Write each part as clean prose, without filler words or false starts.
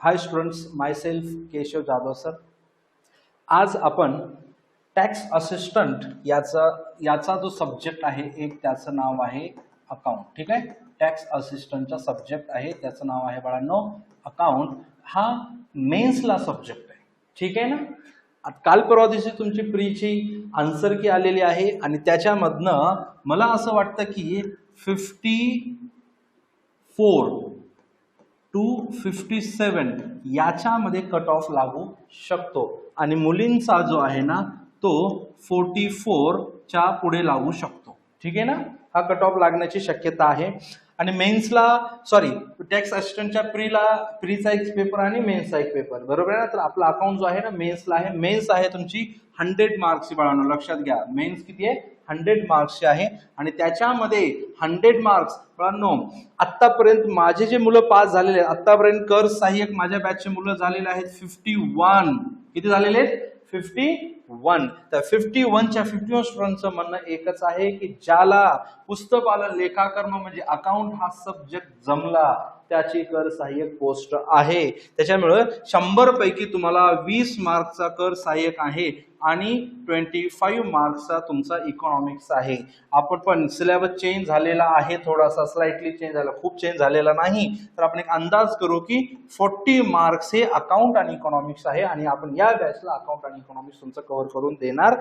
हाय students, myself Keshav Jadhav sir. आज आपण tax assistant याचा जो सब्जेक्ट आहे एक त्याचं नाव आहे अकाउंट. ठीक आहे, टॅक्स असिस्टंटचा सब्जेक्ट आहे त्याचं नाव आहे बाळांनो अकाउंट. हा मेन्सला सब्जेक्ट आहे. ठीक आहे ना. काल परवा दिवशी तुमची प्रीची आन्सर की आलेली आहे आणि त्याच्यामधनं मला असं वाटतं की 54 to 57 याच्यामध्ये कट ऑफ लागू शकतो आणि मुलींचा जो आहे ना तो 44 च्या पुढे लागू शकतो. ठीक आहे ना, हा कट ऑफ लागण्याची शक्यता आहे. आणि मेन्सला टॅक्स असिस्टंटच्या प्रीचा एक पेपर आणि मेन्सचा एक पेपर, बरोबर आहे ना. तर आपला अकाउंट जो आहे ना मेन्सला आहे. मेन्स आहे तुमची 100 मार्क्सची बाळांनो, लक्षात घ्या. मेन्स किती आहे? 100 मार्क्सची आहे. आणि त्याच्यामध्ये 100 मार्क्स बाळांनो, आतापर्यंत माझे जे मुलं पास झालेले आहेत, आतापर्यंत कर सहाय्यक माझ्या बॅचचे मुलं झालेले आहेत 51. किती झालेले आहेत? 51. तर 51च्या 51 स्टुडंटचं म्हणणं एकच आहे की ज्याला पुस्तकपालन लेखाकर्म म्हणजे अकाउंट हा सब्जेक्ट जमला त्याची कर सहाय्यक पोस्ट आहे. त्याच्यामुळे 100 पैकी तुम्हाला 20 मार्कचा कर सहाय्यक आहे आणि 25 मार्क्सचा तुमचा इकॉनॉमिक्स आहे. आपण पण सिलेबस चेंज झालेला आहे, थोडासा स्लाइटली चेंज झाला, खूप चेंज झालेला नाही. तर आपण एक अंदाज करू की 40 मार्क्स हे अकाउंट आणि इकॉनॉमिक्स आहे आणि आपण या बॅचला अकाउंट आणि इकॉनॉमिक्स तुमचं कव्हर करून देणार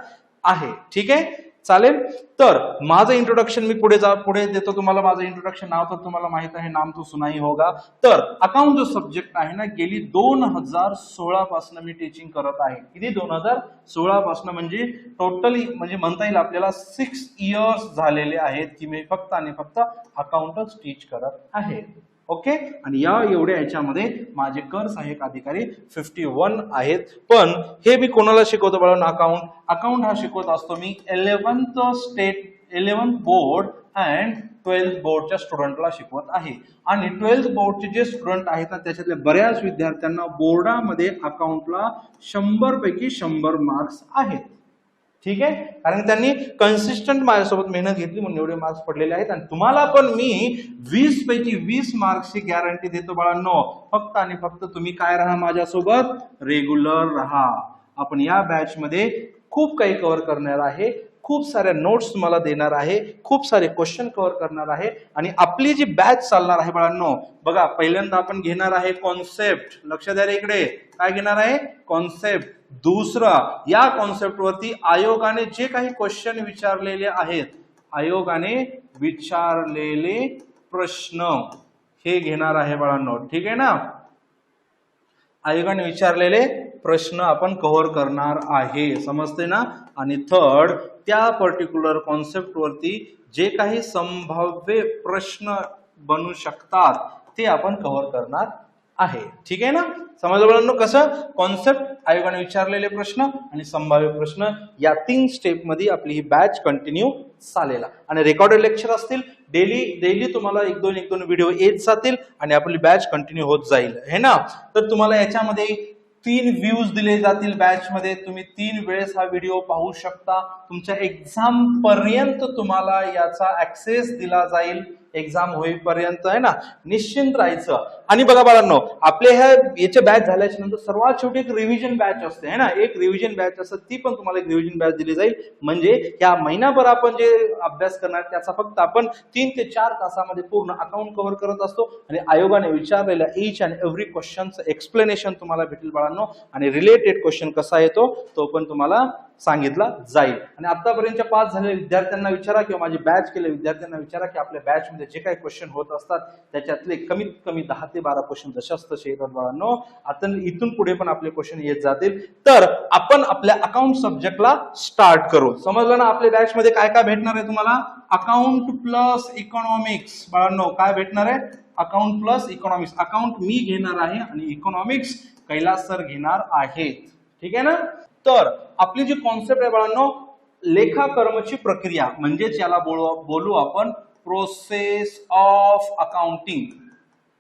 आहे. ठीक आहे, चालेल. तर माझं इंट्रोडक्शन मी पुढे देतो तुम्हाला. माझं इंट्रोडक्शन नाव तर तुम्हाला माहित आहे, नाम तो सुनाई होगा. तर अकाउंट जो सब्जेक्ट आहे ना गेली 2016 पासून मी टीचिंग करत आहे. किती? 2016 पासून, म्हणजे टोटली म्हणजे म्हणता येईल आपल्याला 6 इयर्स झालेले आहेत की मी फक्त आणि फक्त अकाउंटच टीच करत आहे. ओके. आणि या एवढ्या याच्यामध्ये माझे कर सहाय्यक अधिकारी 51 आहेत. पण हे मी कोणाला शिकवतो बाळांनो? अकाउंट हा शिकवत असतो मी 11th बोर्ड अँड 12th बोर्डच्या स्टुडंटला शिकवत आहे. आणि 12th बोर्डचे जे स्टुडंट आहेत ना त्याच्यातल्या बऱ्याच विद्यार्थ्यांना बोर्डामध्ये अकाउंटला 100 पैकी 100 मार्क्स आहेत. ठीक आहे, कारण त्यांनी कन्सिस्टंट माझ्यासोबत मेहनत घेतली म्हणून एवढे मार्क्स पडलेले आहेत. आणि तुम्हाला पण मी 20 पैकी 20 मार्क्सची गॅरंटी देतो बाळांनो. फक्त आणि फक्त तुम्ही काय राहा, माझ्यासोबत रेग्युलर राहा. आपण या बॅच मध्ये खूप काही कव्हर करणार आहे, खूप साऱ्या नोट्स तुम्हाला देणार आहे, खूप सारे क्वेश्चन कव्हर करणार आहे. आणि आपली जी बॅच चालणार आहे बाळांनो, बघा पहिल्यांदा आपण घेणार आहे कॉन्सेप्ट. लक्ष द्या रे इकडे, काय घेणार आहे? कॉन्सेप्ट. दुसरा, या कॉन्सेप्ट वरती आयोगाने जे काही क्वेश्चन विचारलेले आहेत, आयोगाने विचारलेले प्रश्न हे घेणार आहे बाळांनो. ठीक आहे ना, आयोगाने विचारलेले प्रश्न आपण कव्हर करणार आहे, समजते ना. आणि थर्ड, त्या पर्टिक्युलर कॉन्सेप्ट वरती जे काही संभाव्य प्रश्न बनू शकतात ते आपण कव्हर करणार आहे. ठीक आहे ना, समजलं बाळांनो? कसं? कॉन्सेप्ट, आयोगाने विचारलेले प्रश्न आणि संभाव्य प्रश्न, या 3 स्टेप मध्ये आपली ही बॅच कंटिन्यू चालेल. आणि रेकॉर्डेड लेक्चर असतील डेली तुम्हाला एक दोन व्हिडिओ येत जातील आणि आपली बॅच कंटिन्यू होत जाईल, है ना. तर तुम्हाला याच्यामध्ये 3 व्ह्यूज दिले जातील बॅच मध्ये. तुम्ही 3 वेळेस हा व्हिडिओ पाहू शकता. तुमच्या एक्झाम पर्यंत तुम्हाला याचा ऍक्सेस दिला जाईल. एक्झाम होईपर्यंत, है ना, निश्चिंत राहायचं. आणि बघा बाळांनो, आपल्या याच्या बॅच झाल्याच्या नंतर सर्वात शेवटी एक रिव्हिजन बॅच असते, है ना. एक रिव्हिजन बॅच असते, ती पण तुम्हाला एक रिव्हिजन बॅच दिली जाईल. म्हणजे या महिनाभर आपण जे अभ्यास करणार त्याचा फक्त आपण 3 ते 4 तासामध्ये पूर्ण अकाउंट कव्हर करत असतो. आणि आयोगाने विचारलेल्या ईच अँड एव्हरी क्वेश्चनचं एक्सप्लेनेशन तुम्हाला भेटेल बाळांनो. आणि रिलेटेड क्वेश्चन कसा येतो तो पण तुम्हाला सांगितला जाईल. आणि आतापर्यंतच्या पास झालेल्या विद्यार्थ्यांना विचारा किंवा माझी बॅच केलेल्या विद्यार्थ्यांना विचारा की आपल्या बॅच मध्ये जे काही क्वेश्चन होत असतात त्याच्यातले कमीत कमी 10 ते 12 क्वेश्चन जशाच तसे येतात बाळांनो. आता इथून पुढे पण आपले क्वेश्चन येत जातील. तर आपण आपल्या अकाउंट सब्जेक्टला स्टार्ट करू. समजलं ना? आपल्या बॅच मध्ये काय काय भेटणार आहे तुम्हाला? अकाउंट प्लस इकॉनॉमिक्स बाळांनो. काय भेटणार आहे? Account plus economics. अकाउंट मी घेणार आहे आणि इकॉनॉमिक्स कैलास सर घेणार आहेत. ठीक आहे ना. तर आपली जी कॉन्सेप्ट आहे बाळांनो, लेखाकर्मची प्रक्रिया, म्हणजेच याला बोलू आपण प्रोसेस ऑफ अकाउंटिंग.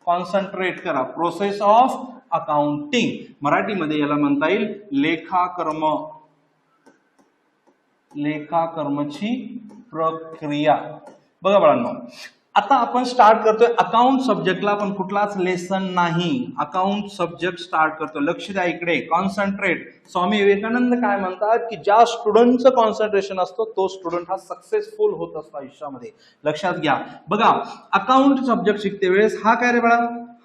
कॉन्सन्ट्रेट करा, प्रोसेस ऑफ अकाउंटिंग. मराठीमध्ये याला म्हणता येईल लेखाकर्म, लेखाकर्मची प्रक्रिया. बघा बाळांनो, आता आपण स्टार्ट करतोय अकाउंट सब्जेक्टला, आपण कुठलाच लेसन नाही, अकाउंट सब्जेक्ट स्टार्ट करतोय. लक्ष द्या इकडे, कॉन्सन्ट्रेट. स्वामी विवेकानंद काय म्हणतात की ज्या स्टुडंटचं कॉन्सन्ट्रेशन असतं तो स्टुडंट हा सक्सेसफुल होत असतो आयुष्यामध्ये. लक्षात घ्या. बघा अकाउंट सब्जेक्ट शिकते वेळेस हा काय रे बाळा,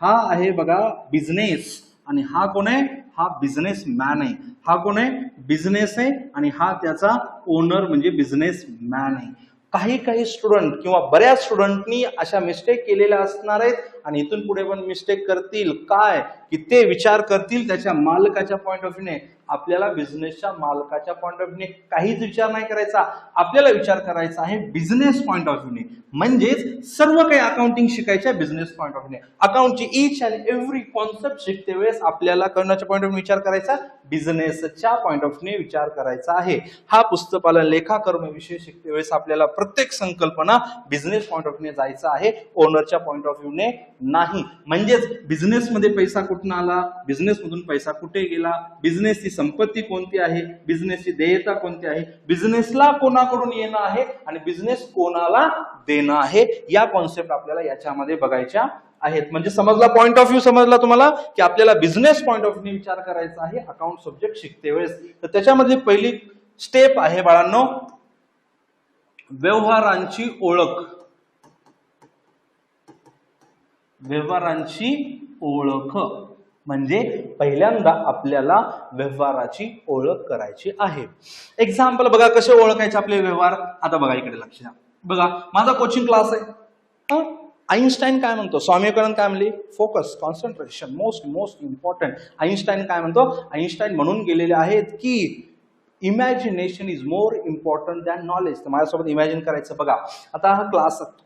हा आहे बघा बिझनेस, आणि हा कोण आहे, हा बिझनेस मॅन आहे. हा कोण आहे, बिझनेस आहे, आणि हा त्याचा ओनर म्हणजे बिझनेस मॅन आहे. काही स्टुडंट किंवा बऱ्याच स्टुडंटनी अशा मिस्टेक केलेल्या असणार आहेत, आणि इथून पुढे पण मिस्टेक करतील. काय की ते विचार करतील त्याच्या मालकाच्या पॉइंट ऑफ व्ह्यूने. आपल्याला बिझनेसच्या मालकाच्या पॉइंट ऑफ व्ह्यूने काहीच विचार नाही करायचा, आपल्याला विचार करायचा आहे बिझनेस पॉइंट ऑफ व्ह्यूने. म्हणजेच सर्व काही अकाउंटिंग शिकायच्या बिझनेस पॉइंट ऑफ व्ह्यूने. अकाउंटची ईच अँड एव्हरी कॉन्सेप्ट शिकते वेळेस आपल्याला करण्याच्या पॉइंट ऑफ व्ह्यू विचार करायचा, बिझनेसच्या पॉइंट ऑफ व्ह्यूने विचार करायचा आहे. हा पुस्तकाला लेखाकर्म विषय शिकते वेळेस आपल्याला प्रत्येक संकल्पना बिझनेस पॉइंट ऑफ व्ह्यूने जायचं आहे, ओनरच्या पॉइंट ऑफ व्ह्यूने नाही. म्हणजेच बिझनेसमध्ये पैसा कुठून आला, बिझनेस मधून पैसा कुठे गेला, बिझनेसची संपत्ती कोणती आहे, बिझनेसची देयता कोणती आहे, बिझनेसला कोणाकडून येणं आहे आणि बिझनेस कोणाला देणं आहे, या कॉन्सेप्ट आपल्याला याच्यामध्ये बघायच्या आहेत. म्हणजे समजला, पॉइंट ऑफ व्ह्यू समजला तुम्हाला की आपल्याला बिझनेस पॉइंट ऑफ व्ह्यू विचार करायचा आहे अकाउंट सब्जेक्ट शिकते वेळेस. तर त्याच्यामध्ये पहिली स्टेप आहे बाळांनो, व्यवहारांची ओळख. व्यवहारांची ओळख म्हणजे पहिल्यांदा आपल्याला व्यवहाराची ओळख करायची आहे. एक्झाम्पल बघा कसे ओळखायचे आपले व्यवहार. आता बघा इकडे लक्ष द्या. बघा माझा कोचिंग क्लास आहे. आईन्स्टाईन काय म्हणतो, स्वामी विवेकानंद काय म्हणले, focus, concentration, most important. Einstein काय म्हणतो, आईन्स्टाईन म्हणून गेलेले आहेत की imagination is more important than knowledge. तर माझ्यासोबत इमॅजिन करायचं. बघा आता हा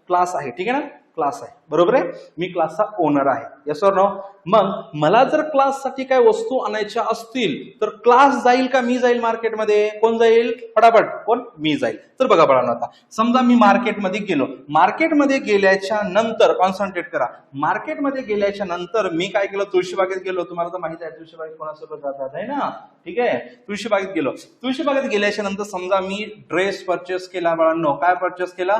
क्लास आहे, ठीक आहे ना, क्लास आहे बरोबर आहे, मी क्लासचा ओनर आहे, यस ऑर नो. मग मला जर क्लाससाठी काय वस्तू आणायच्या असतील तर क्लास जाईल का मी जाईल मार्केटमध्ये, कोण जाईल फटाफट, कोण, मी जाईल. तर बघा बाळांनो, आता समजा मी मार्केटमध्ये गेलो, मार्केटमध्ये गेल्याच्या नंतर कॉन्सन्ट्रेट करा, मार्केटमध्ये गेल्याच्या नंतर मी काय केलं, तुळशीबागेत गेलो. तुम्हाला तर माहिती आहे तुळशीबागेत कोणासोबत जातात आहे ना, ठीक आहे. तुळशीबागेत गेलो, तुळशीबागेत गेल्याच्या नंतर समजा मी ड्रेस परचेस केला बाळांनो. काय परचेस केला,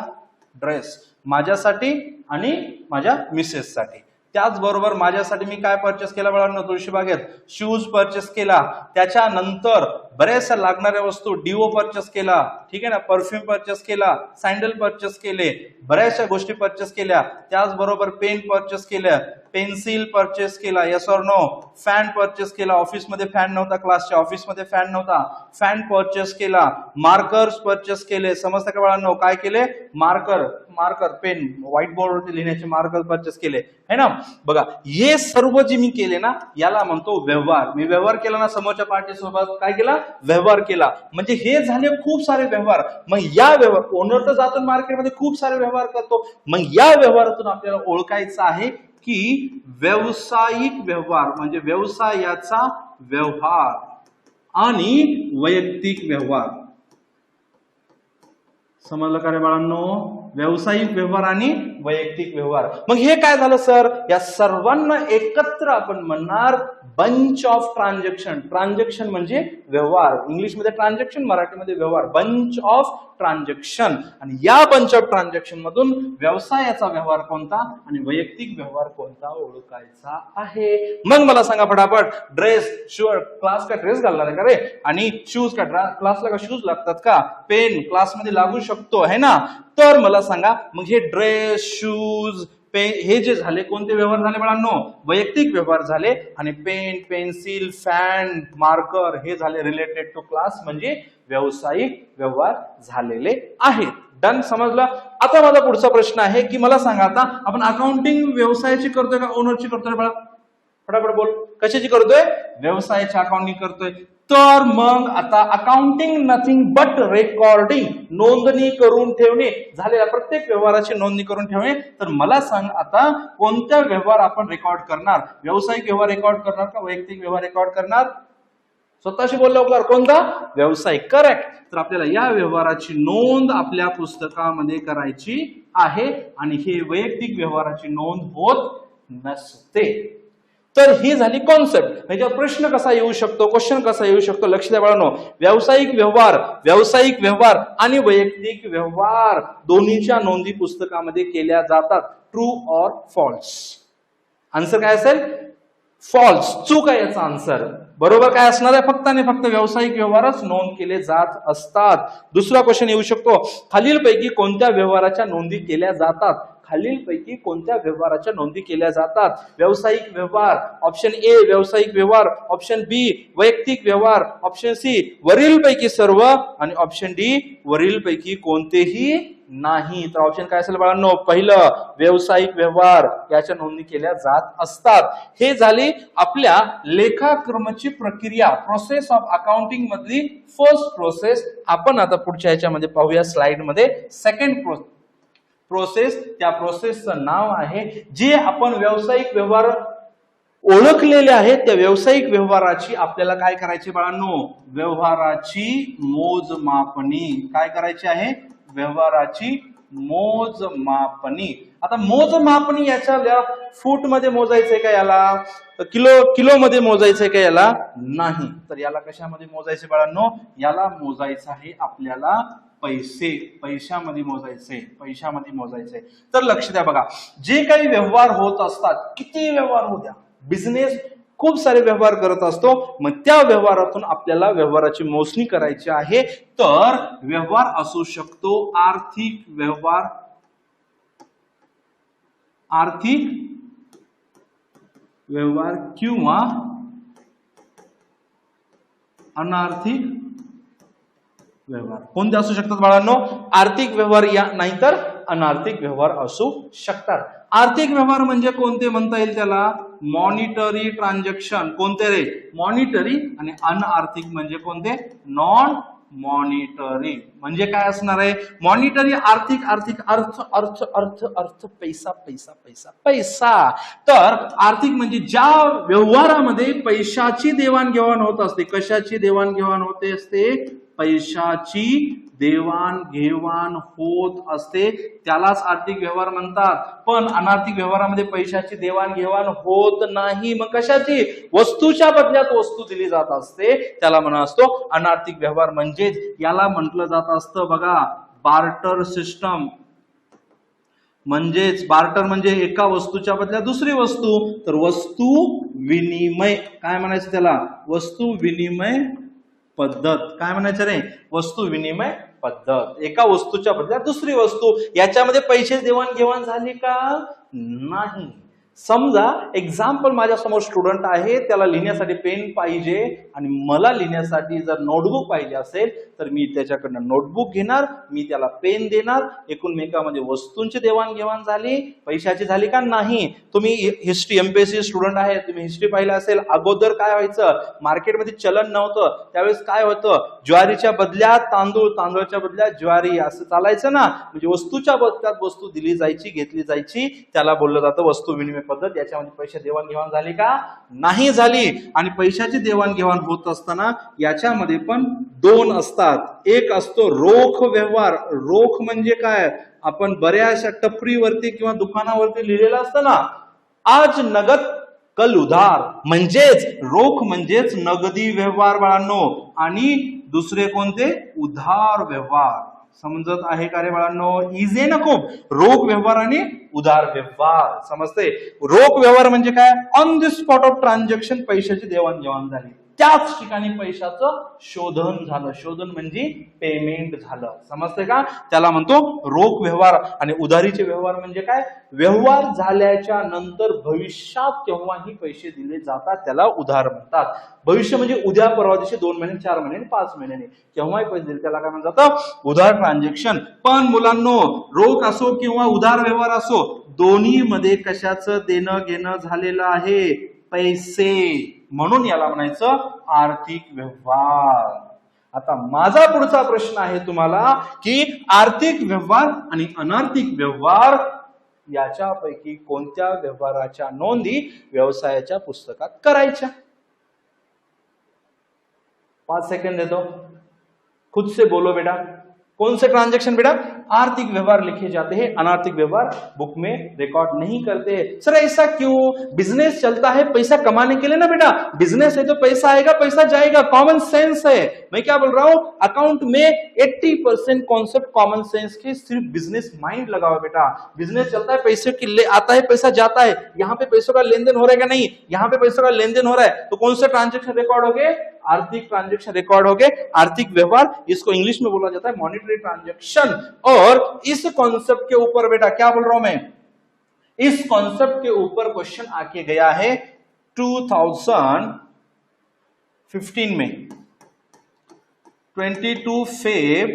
ड्रेस, माझ्यासाठी आणि माझ्या मिसेससाठी. त्याचबरोबर माझ्यासाठी मी काय परचेस केला बाळांनो, तुळशीबागेत शूज परचेस केला. त्याच्यानंतर बऱ्याचशा लागणाऱ्या वस्तू, डिओ परचेस केला, ठीक आहे ना, परफ्यूम परचेस केला, सँडल परचेस केले, बऱ्याचशा गोष्टी परचेस केल्या. त्याचबरोबर पेन परचेस केल्या, पेन्सिल परचेस केला, yes or no. Fan purchase केला, ऑफिसमध्ये फॅन नव्हता, क्लासच्या ऑफिसमध्ये फॅन नव्हता, फॅन परचेस केला. मार्कर्स परचेस केले, समजतं का बाळांनो, काय केले, मार्कर, पेन, व्हाईट बोर्डवरती लिहिण्याचे मार्कर परचेस केले, है ना. बघा हे सर्व जे मी केले ना याला म्हणतो व्यवहार. मी व्यवहार केला ना समोरच्या पार्टी सोबत, काय केला, व्यवहार केला. म्हणजे हे झाले खूप सारे व्यवहार. मग या व्यवहार, ओनर तर जातो मार्केटमध्ये खूप सारे व्यवहार करतो, मग या व्यवहारातून आपल्याला ओळखायचं आहे की व्यावसायिक व्यवहार म्हणजे व्यवसायाचा व्यवहार आणि वैयक्तिक व्यवहार. समजलं का रे बाळांनो, व्यावसायिक व्यवहार आणि वैयक्तिक व्यवहार. मग हे काय झालं सर, या सर्वांना एकत्र आपण म्हणणार बंच ऑफ ट्रान्झॅक्शन. ट्रान्झॅक्शन म्हणजे व्यवहार, इंग्लिशमध्ये ट्रान्झॅक्शन, मराठीमध्ये व्यवहार, बंच ऑफ ट्रान्झॅक्शन. आणि या बंच ऑफ ट्रान्झॅक्शन मधून व्यवसायाचा व्यवहार कोणता आणि वैयक्तिक व्यवहार कोणता ओळखायचा आहे. मग मला सांगा फटाफट, ड्रेस, शूज, क्लास का ड्रेस घालणार आहे का रे, आणि शूज का, क्लासला का शूज लागतात का, पेन क्लासमध्ये लागू शकतो है ना. तर मला सांगा मग हे ड्रेस, शूज, पेन हे जे झाले कोणते व्यवहार झाले बाळांनो, वैयक्तिक व्यवहार झाले. आणि पेन, पेन्सिल, फॅन, मार्कर हे झाले रिलेटेड टू क्लास म्हणजे व्यावसायिक व्यवहार झालेले आहेत. डन, समजलं. आता माझा पुढचा प्रश्न आहे की मला सांगा आता आपण अकाउंटिंग व्यवसायाची करतोय का ओनरची करतोय बाळा, फटाफट बोल, कशाची करतोय, व्यवसायाची अकाउंटिंग करतोय. तर मग आता अकाउंटिंग नथिंग बट रेकॉर्डिंग, नोंदणी करून ठेवणे, झालेल्या प्रत्येक व्यवहाराची नोंदणी करून ठेवणे. तर मला सांग आता कोणत्या व्यवहार आपण रेकॉर्ड करणार, व्यावसायिक व्यवहार रेकॉर्ड करणार का वैयक्तिक व्यवहार रेकॉर्ड करणार, स्वतःशी बोल लवकर, कोणता, व्यावसायिक, करेक्ट. तर आपल्याला या व्यवहाराची नोंद आपल्या पुस्तकामध्ये करायची आहे आणि हे वैयक्तिक व्यवहाराची नोंद होत नसते. तर ही झाली कॉन्सेप्ट. ह्याच्यावर प्रश्न कसा येऊ शकतो, क्वेश्चन कसा येऊ शकतो, लक्ष द्या बाळांनो. व्यावसायिक व्यवहार आणि वैयक्तिक व्यवहार दोन्हीच्या नोंदी पुस्तकामध्ये केल्या जातात. True or false? आन्सर काय असेल? फॉल्स. चूक आहे याचा आन्सर. बरोबर काय असणार आहे? फक्त आणि फक्त व्यावसायिक व्यवहारच नोंद केले जात असतात. दुसरा क्वेश्चन येऊ शकतो, खालीलपैकी कोणत्या व्यवहाराच्या नोंदी केल्या जातात? खालीलपैकी कोणत्या व्यवहाराच्या नोंदी केल्या जातात? व्यावसायिक व्यवहार, ऑप्शन ए व्यावसायिक व्यवहार, ऑप्शन बी वैयक्तिक व्यवहार, ऑप्शन सी वरीलपैकी सर्व आणि ऑप्शन डी वरीलपैकी कोणतेही नाही. तर ऑप्शन काय असेल बाळांनो? पहिलं व्यावसायिक व्यवहार याच्या नोंदी केल्या जात असतात. हे झाली आपल्या लेखाक्रमाची प्रक्रिया, प्रोसेस ऑफ अकाउंटिंग मधली फर्स्ट प्रोसेस. आपण आता पुढच्या याच्यामध्ये पाहूया स्लाइड मध्ये सेकंड प्रोसेस. त्या प्रोसेसचं नाव आहे, जे आपण व्यावसायिक व्यवहार ओळखलेले आहेत त्या व्यावसायिक व्यवहाराची आपल्याला काय करायचे बाळांनो? व्यवहाराची मोजमापणी. काय करायची आहे? व्यवहाराची मोजमापणी. आता मोजमापणी याच्या फूट मध्ये मोजायचंय का याला? किलो मध्ये मोजायचंय का याला? नाही. तर याला कशामध्ये मोजायचे बाळांनो? याला मोजायचं आहे आपल्याला पैशामध्ये मोजायचे. तर लक्ष द्या बघा, जे काही व्यवहार होत असतात, किती व्यवहार होऊ द्या, बिझनेस खूप सारे व्यवहार करत असतो. मग त्या व्यवहारातून आपल्याला व्यवहाराची मोजणी करायची आहे. तर व्यवहार असू शकतो आर्थिक व्यवहार, किंवा अनार्थिक व्यवहार. कोणते असू शकतात बाळांनो? आर्थिक व्यवहार या नाहीतर अनार्थिक व्यवहार असू शकतात. आर्थिक व्यवहार म्हणजे कोणते म्हणता येईल त्याला? Monetary transaction. कोणते रे? मॉनिटरी. आणि अनआर्थिक म्हणजे कोणते? Non monetary. म्हणजे काय असणार आहे? मॉनिटरी आर्थिक, अर्थ पैसा. तर आर्थिक म्हणजे ज्या व्यवहारामध्ये पैशाची देवाणघेवाण होत असते. कशाची देवाणघेवाण होते असते? पैशाची देवाणघेवाण होत असते, त्यालाच आर्थिक व्यवहार म्हणतात. पण अनार्थिक व्यवहारामध्ये पैशाची देवाणघेवाण होत नाही. मग कशाची? वस्तूच्या बदल्यात वस्तू दिली जात असते, त्याला म्हणा असतो अनार्थिक व्यवहार. म्हणजेच याला म्हटलं जात असतं बघा बार्टर सिस्टम. म्हणजेच बार्टर म्हणजे एका वस्तूच्या बदल्यात दुसरी वस्तू. तर वस्तू विनिमय काय म्हणायचं त्याला? वस्तू विनिमय पद्धत. काय म्हणायचं रे? वस्तू विनिमय पद्धत. एका वस्तूच्या बदल्यात दुसरी वस्तू. याच्यामध्ये पैसे देवाणघेवाण झाली का? नाही. समजा एक्झाम्पल, माझ्या समोर स्टुडंट आहे, त्याला लिहिण्यासाठी पेन पाहिजे आणि मला लिहिण्यासाठी जर नोटबुक पाहिजे असेल तर मी त्याच्याकडनं नोटबुक घेणार, मी त्याला पेन देणार. एकूणमेकांमध्ये वस्तूंची देवाणघेवाण झाली, पैशाची झाली का? नाही. तुम्ही हिस्ट्री एमपीएससी स्टुडंट आहे, तुम्ही हिस्ट्री पाहिलं असेल. अगोदर काय व्हायचं? मार्केटमध्ये चलन नव्हतं, त्यावेळेस काय होतं? ज्वारीच्या बदल्यात तांदूळ, तांदूळच्या बदल्यात ज्वारी, असं चालायचं ना. म्हणजे वस्तूच्या बदल्यात वस्तू दिली जायची, घेतली जायची, त्याला बोललं जातं वस्तू विनिमय पद्धत. याच्यामध्ये पैसे देवाणघेवाण झाली का? नाही झाली. आणि पैशाची देवाणघेवाण होत असताना याच्यामध्ये पण दोन असतात. एक असतो रोख व्यवहार. रोख म्हणजे काय? आपण बऱ्याचशा टपरीवरती किंवा दुकानावरती लिहिलेलं असतं ना, आज नगद कल उधार. म्हणजेच रोख म्हणजेच नगदी व्यवहार बाळांनो. आणि दुसरे कोणते? उधार व्यवहार. समजत आहे का रे बाळांनो? इझी ना खूप. रोख व्यवहार आणि उधार व्यवहार. समजते? रोख व्यवहार म्हणजे काय? On the spot of transaction, पैशाची देवाणघेवाण झाली, त्याच ठिकाणी पैशाचं शोधन झालं. शोधन म्हणजे पेमेंट झालं. समजते का? त्याला म्हणतो रोख व्यवहार. आणि उधारीचे व्यवहार म्हणजे काय? व्यवहार झाल्याच्या नंतर भविष्यात केव्हाही पैसे दिले जातात, त्याला उधार म्हणतात. भविष्य म्हणजे उद्या, परवा दिवशी, 2 महिने, 4 महिने, 5 महिन्याने केव्हाही पैसे दिले, त्याला काय म्हणलं जातं? उधार ट्रान्झॅक्शन. पण मुलांनो, रोख असो किंवा उधार व्यवहार असो, दोन्ही मध्ये कशाचं देणं घेणं झालेलं आहे? पैसे. म्हणून याला म्हणायचं आर्थिक व्यवहार. आता माझा पुढचा प्रश्न आहे तुम्हाला की आर्थिक व्यवहार आणि अनार्थिक व्यवहार याच्यापैकी कोणत्या व्यवहाराच्या नोंदी व्यवसायाच्या पुस्तकात करायच्या? 5 सेकंड देतो, खुद से बोलो बेटा. कौन से ट्रांजैक्शन बेटा? आर्थिक व्यवहार लिखे जाते हैं, अनार्थिक व्यवहार बुक में रिकॉर्ड नहीं करते। सर ऐसा क्यों? बिजनेस चलता है पैसा कमाने के लिए ना बेटा, बिजनेस है तो पैसा आएगा पैसा जाएगा, कॉमन सेंस है। मैं क्या बोल रहा हूं, अकाउंट में 80% कॉन्सेप्ट कॉमन सेंस के, सिर्फ बिजनेस माइंड लगाओ बेटा। बिजनेस चलता है, पैसे के ले आता है पैसा जाता है, यहां पे पैसों का लेन देन हो रहा है क्या? नहीं, यहां पे पैसों का लेन देन हो रहा है, तो कौन से ट्रांजेक्शन रिकॉर्ड हो गए? आर्थिक ट्रांजैक्शन रिकॉर्ड हो गए, आर्थिक व्यवहार, इसको इंग्लिश में बोला जाता है मॉनेटरी ट्रांजैक्शन। और इस कॉन्सेप्ट के ऊपर बेटा क्या बोल रहा हूं मैं, इस कॉन्सेप्ट के ऊपर क्वेश्चन आके गया है 2015 में, 22 फेब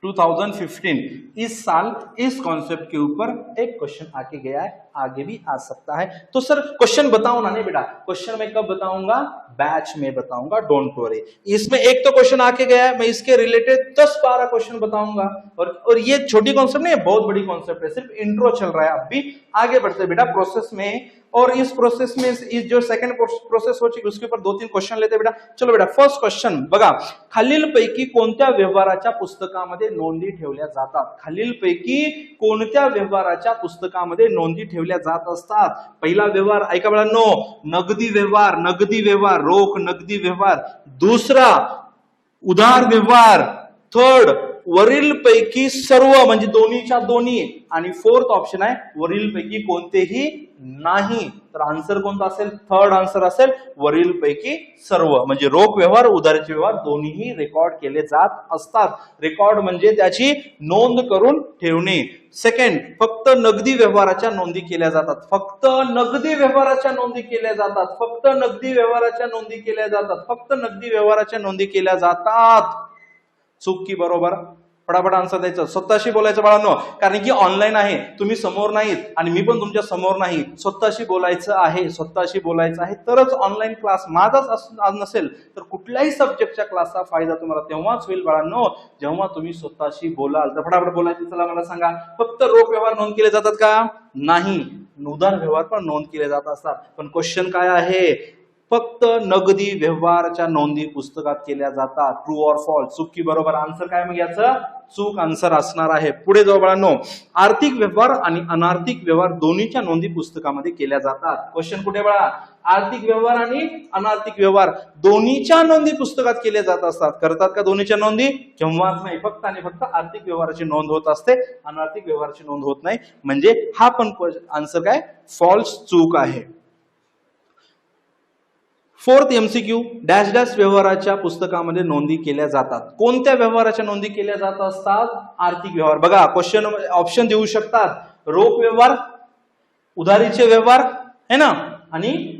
2015 इस साल इस कॉन्सेप्ट के ऊपर एक क्वेश्चन आके गया है, आगे भी आ सकता है। तो सर क्वेश्चन बताओ ना? नहीं बेटा, क्वेश्चन मैं कब बताऊंगा? बैच में बताऊंगा, डोंट वरी। इसमें एक तो क्वेश्चन आके गया है, मैं इसके रिलेटेड 10-12 क्वेश्चन बताऊंगा। और ये छोटी कॉन्सेप्ट नहीं है, बहुत बड़ी कॉन्सेप्ट है, सिर्फ इंट्रो चल रहा है, अब भी आगे बढ़ते बेटा प्रोसेस में। और इस प्रोसेस में इस जो सेकंड प्रोसेस हो चुकी उसके ऊपर 2-3 क्वेश्चन लेते बेटा। चलो बेटा, फर्स्ट क्वेश्चन बघा, खालीलपैकी कोणत्या व्यवहाराच्या पुस्तकामध्ये नोंदी ठेवल्या जातात? खालीलपैकी कोणत्या व्यवहाराच्या पुस्तकामध्ये नोंदी ठेवल्या जात असतात? पहिला व्यवहार ऐका बाळांनो, नगदी व्यवहार, नगदी व्यवहार, रोख नगदी व्यवहार। दूसरा उधार व्यवहार। थर्ड वरील पैकी सर्व, म्हणजे दोन्हीच्या दोन्ही। आणि फोर्थ ऑप्शन आहे वरील पैकी कोणतेही नाही। तर आन्सर कोणता असेल? थर्ड आन्सर असेल वरील पैकी सर्व, म्हणजे रोख व्यवहार उधारीचे व्यवहार दोन्हीही रेकॉर्ड केले जात असतात। रेकॉर्ड म्हणजे त्याची नोंद करून ठेवणे। सेकंड, फक्त नगदी व्यवहाराच्या नोंदी केल्या जातात, फक्त नगदी व्यवहाराच्या नोंदी केल्या जातात, फक्त नगदी व्यवहाराच्या नोंदी केल्या जातात, फक्त नगदी व्यवहाराच्या नोंदी केल्या जातात। चूक की बरोबर? फटाफट आन्सर द्यायचं, स्वतःशी बोलायचं बाळांनो, कारण की ऑनलाईन आहे, तुम्ही समोर नाहीत आणि मी पण तुमच्या समोर नाही। स्वतःशी बोलायचं आहे, स्वतःशी बोलायचं आहे, तरच ऑनलाईन क्लास माझाच नसेल तर कुठल्याही सब्जेक्टच्या क्लासचा फायदा तुम्हाला तेव्हाच होईल बाळांनो, जेव्हा तुम्ही स्वतःशी बोलाल। तर फटाफट बोलायचं, चला मला सांगा, फक्त रोख व्यवहार नोंद केले जातात का? नाही, उधार व्यवहार पण नोंद केले जात असतात। पण क्वेश्चन काय आहे? फक्त नगदी व्यवहाराच्या नोंदी पुस्तकात केल्या जातात। True or false? चूक की बरोबर? आन्सर काय मग याचं? चूक आन्सर असणार आहे। पुढे जाऊ बाळांनो, आर्थिक व्यवहार आणि अनार्थिक व्यवहार दोन्हीच्या नोंदी पुस्तकामध्ये केल्या जातात। क्वेश्चन कुठे बाळा? आर्थिक व्यवहार आणि अनार्थिक व्यवहार दोन्हीच्या नोंदी पुस्तकात केल्या जात असतात। करतात का दोन्हीच्या नोंदी? केव्हाच नाही, फक्त आणि फक्त आर्थिक व्यवहाराची नोंद होत असते, अनार्थिक व्यवहाराची नोंद होत नाही। म्हणजे हा पण आन्सर काय? फॉल्स, चूक आहे। फोर्थ एमसीक्यू, डॅश डॅश व्यवहाराच्या पुस्तकामध्ये नोंदी केल्या जातात। कोणत्या व्यवहाराच्या नोंदी केल्या जात असतात? आर्थिक व्यवहार। बघा क्वेश्चन ऑप्शन देऊ शकतात, रोख व्यवहार, उधारीचे व्यवहार है ना, आणि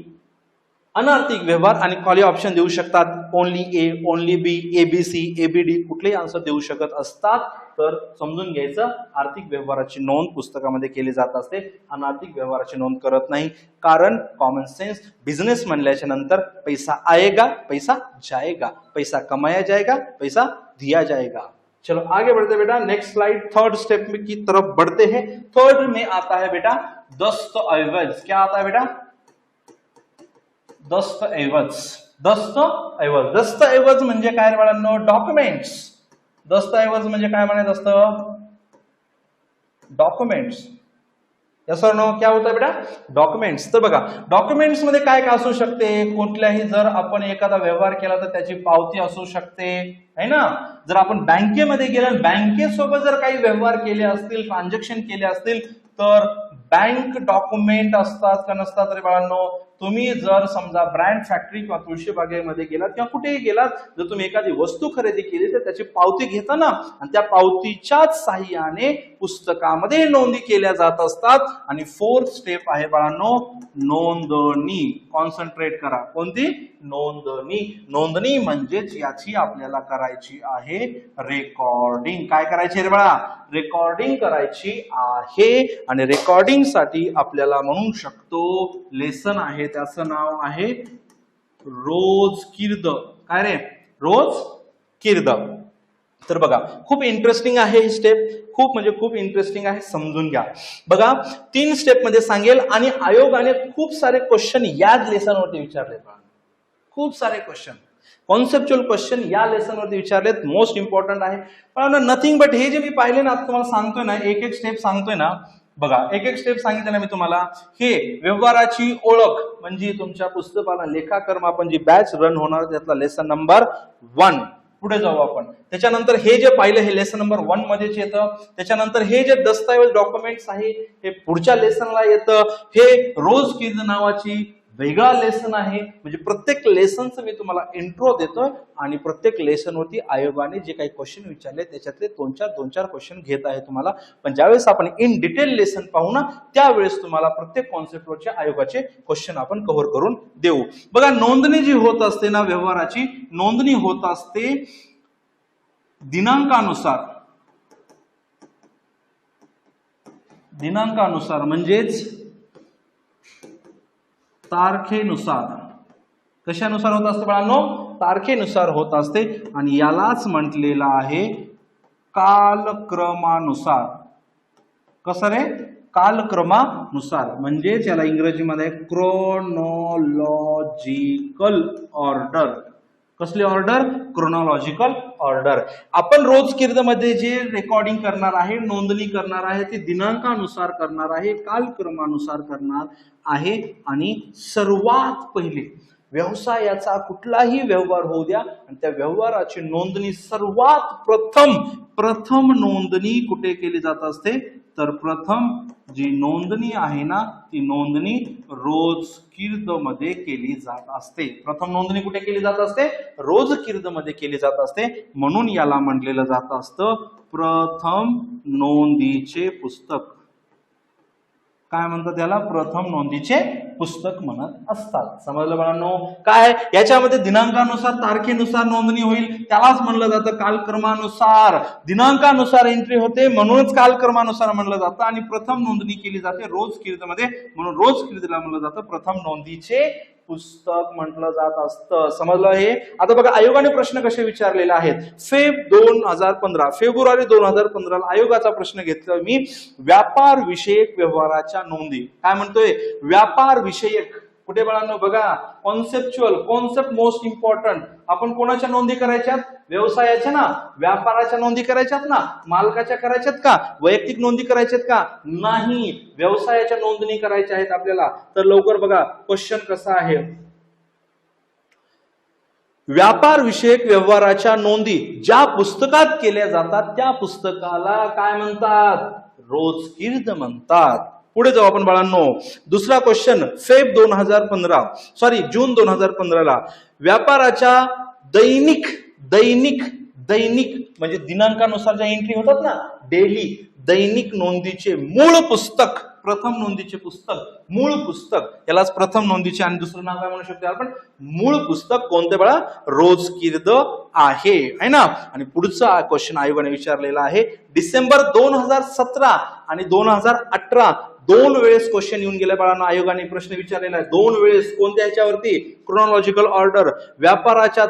अनार्थिक व्यवहार, आणि खाली ऑप्शन देऊ शकतात ओनली ए, ओनली बी, एबीसी, एबीडी, कुठलेही आन्सर देऊ शकत असतात। तर समजून घ्यायचं, आर्थिक व्यवहाराची नोंद पुस्तकामध्ये केली जात असते, अनार्थिक व्यवहाराची नोंद करत नाही। कारण कॉमन सेंस, बिझनेस म्हणल्याच्या नंतर पैसा आएगा पैसा जाएगा, पैसा कमाया जाएगा पैसा दिया जाएगा। चलो आगे बढ़ते बेटा, नेक्स्ट स्लाइड, थर्ड स्टेप में की तरफ बढ़ते हैं। थर्ड में आता है बेटा दस्तऐवज। क्या आता है बेटा? दस्तऐवज। दस्तऐवज, दस्तऐवज म्हणजे काय बाळांनो? डॉक्युमेंट्स। दस्तऐवज म्हणजे काय म्हणायचं असतं? डॉक्युमेंट्स। यस और नो? क्या होता है बेटा? डॉक्युमेंट्स। तर बघा डॉक्युमेंट्स मध्ये काय काय असू शकते? कुठल्याही जर आपण एखादा व्यवहार केला तर त्याची पावती असू शकते, है ना। जर आपण बँकेमध्ये गेलं, बँकेसोबत जर काही व्यवहार केले असतील, ट्रान्झॅक्शन केले असतील, तर बँक डॉक्युमेंट असतात का नसतात रे बाळांनो? तुम्ही जर समजा ब्रँड फॅक्टरी किंवा तुळशी बागेमध्ये गेलात किंवा कुठेही गेलात, जर तुम्ही एखादी वस्तू खरेदी केली तर त्याची पावती घेता ना, आणि त्या पावतीच्याच साहाय्याने पुस्तकामध्ये नोंदी केल्या जात असतात। आणि फोर्थ स्टेप आहे बाळांनो नोंदणी। कॉन्सन्ट्रेट करा, कोणती? नोंदणी। नोंदणी म्हणजेच याची आपल्याला करायची आहे रेकॉर्डिंग। काय करायची रे बाळा? रेकॉर्डिंग करायची आहे। आणि रेकॉर्डिंग साठी आपल्याला म्हणू शकतो लेसन आहे, त्याचं नाव आहे रोजकीर्द। काय रे? रोजकीर्द। तर बघा खूप इंटरेस्टिंग आहे ही स्टेप, खूप म्हणजे खूप इंटरेस्टिंग आहे, समजून घ्या। बघा 3 स्टेप मध्ये सांगेल, आणि आयोगाने खूप सारे क्वेश्चन याच लेसन वरती विचारले, खूप सारे क्वेश्चन। कॉन्सेप्च्युअल क्वेश्चन या लेसन वरती विचारलेत, मोस्ट इम्पॉर्टंट आहे. पण नथिंग बट हे जे मी पाहिले ना, तुम्हाला सांगतोय ना, एक एक स्टेप सांगतोय ना, बघा एक एक स्टेप सांगितलं ना मी तुम्हाला. हे व्यवहाराची ओळख म्हणजे तुमच्या पुस्तकाला लेखाकर्म आपण जी बॅच रन होणार त्यातला लेसन नंबर 1. पुढे जाऊ आपण. त्याच्यानंतर हे जे पाहिलं हे लेसन नंबर 1 मध्येच येतं. त्याच्यानंतर हे जे दस्तावेज डॉक्युमेंट्स आहे हे पुढच्या लेसनला येतं. हे रोजकीर्द नावाची वेगळा लेसन आहे. म्हणजे प्रत्येक लेसनचं मी तुम्हाला इंट्रो देतोय आणि प्रत्येक लेसनवरती आयोगाने जे काही क्वेश्चन विचारले त्याच्यातले दोन चार क्वेश्चन घेत आहे तुम्हाला. पण ज्यावेळेस आपण इन डिटेल लेसन पाहू ना, त्यावेळेस तुम्हाला प्रत्येक कॉन्सेप्टवरचे आयोगाचे क्वेश्चन आपण कव्हर करून देऊ. बघा, नोंदणी जी होत असते ना, व्यवहाराची नोंदणी होत असते दिनांकानुसार म्हणजेच तारखेनुसार. कशानुसार होत असते बाळांनो? तारखेनुसार होत असते. आणि यालाच म्हटलेलं आहे कालक्रमानुसार. कसं रे? कालक्रमानुसार. म्हणजेच याला इंग्रजीमध्ये क्रोनॉलॉजिकल ऑर्डर. कसली ऑर्डर? Chronological order. आपण रोजकीर्दमध्ये जे रेकॉर्डिंग करणार आहे, नोंदणी करणार आहे, ती दिनांकानुसार करणार आहे, कालक्रमानुसार करणार आहे. आणि सर्वात पहिले व्यवसायाचा कुठलाही व्यवहार होऊ द्या आणि त्या व्यवहाराची नोंदणी सर्वात प्रथम नोंदणी कुठे केली जात असते? तर प्रथम जी नोंदणी आहे ना, ती नोंदणी रोजकीर्दमध्ये केली जात असते. प्रथम नोंदणी कुठे केली जात असते? रोजकीर्दमध्ये केली जात असते. म्हणून याला म्हटलेलं जात असतं प्रथम नोंदीचे पुस्तक. काय म्हणतात याला? प्रथम नोंदीचे पुस्तक म्हणत असतात. समजलं बाळांनो? काय याच्यामध्ये दिनांकानुसार, तारखेनुसार नोंदणी होईल, त्यालाच म्हणलं जातं कालक्रमानुसार. दिनांकानुसार एंट्री होते म्हणूनच कालक्रमानुसार म्हणलं जातं. आणि प्रथम नोंदणी केली जाते रोजकीर्दमध्ये, म्हणून रोजकीर्दला म्हणलं जातं प्रथम नोंदीचे पुस्तक म्हटलं जात असतं. समजलं हे? आता बघा, आयोगाने प्रश्न कसे विचारलेले आहेत. फेब्रुवारी 2015 आयोगाचा प्रश्न घेतला मी. व्यापार विषयक व्यवहाराच्या नोंदी. काय म्हणतोय? व्यापार विषयक. कुठे बाळांनो? बघा, कॉन्सेप्च्युअल. Concept most important. आपण कोणाच्या नोंदी करायच्यात? व्यवसायाच्या ना, व्यापाराच्या नोंदी करायच्यात ना, मालकाच्या करायच्यात का? वैयक्तिक नोंदी करायच्यात का? नाही, व्यवसायाच्या नोंदणी करायच्या आहेत आपल्याला. तर लवकर बघा क्वेश्चन कसा आहे. व्यापार विषयक व्यवहाराच्या नोंदी ज्या पुस्तकात केल्या जातात त्या पुस्तकाला काय म्हणतात? रोजकीर्द म्हणतात. पुढे जाऊ आपण बाळांनो. दुसरा क्वेश्चन, जून 2015 व्यापाराच्या दैनिक म्हणजे दिनांकानुसार ज्या एंट्री होतात ना, डेली दैनिक नोंदीचे मूळ पुस्तक, प्रथम नोंदीचे पुस्तक, मूळ पुस्तक, यालाच प्रथम नोंदीचे आणि दुसरं नाव काय म्हणू शकतो आपण? मूळ पुस्तक. कोणते बाळा? रोजकीर्द आहे ना. आणि पुढचा क्वेश्चन आयोगाने विचारलेला आहे. डिसेंबर 2017 आणि 2018 दोन वेळेस क्वेश्चन येऊन गेले बाळांना. आयोगाने प्रश्न विचारलेला आहे दोन वेळेस. कोणत्या ह्याच्यावरती? Chronological order. व्यापाराच्या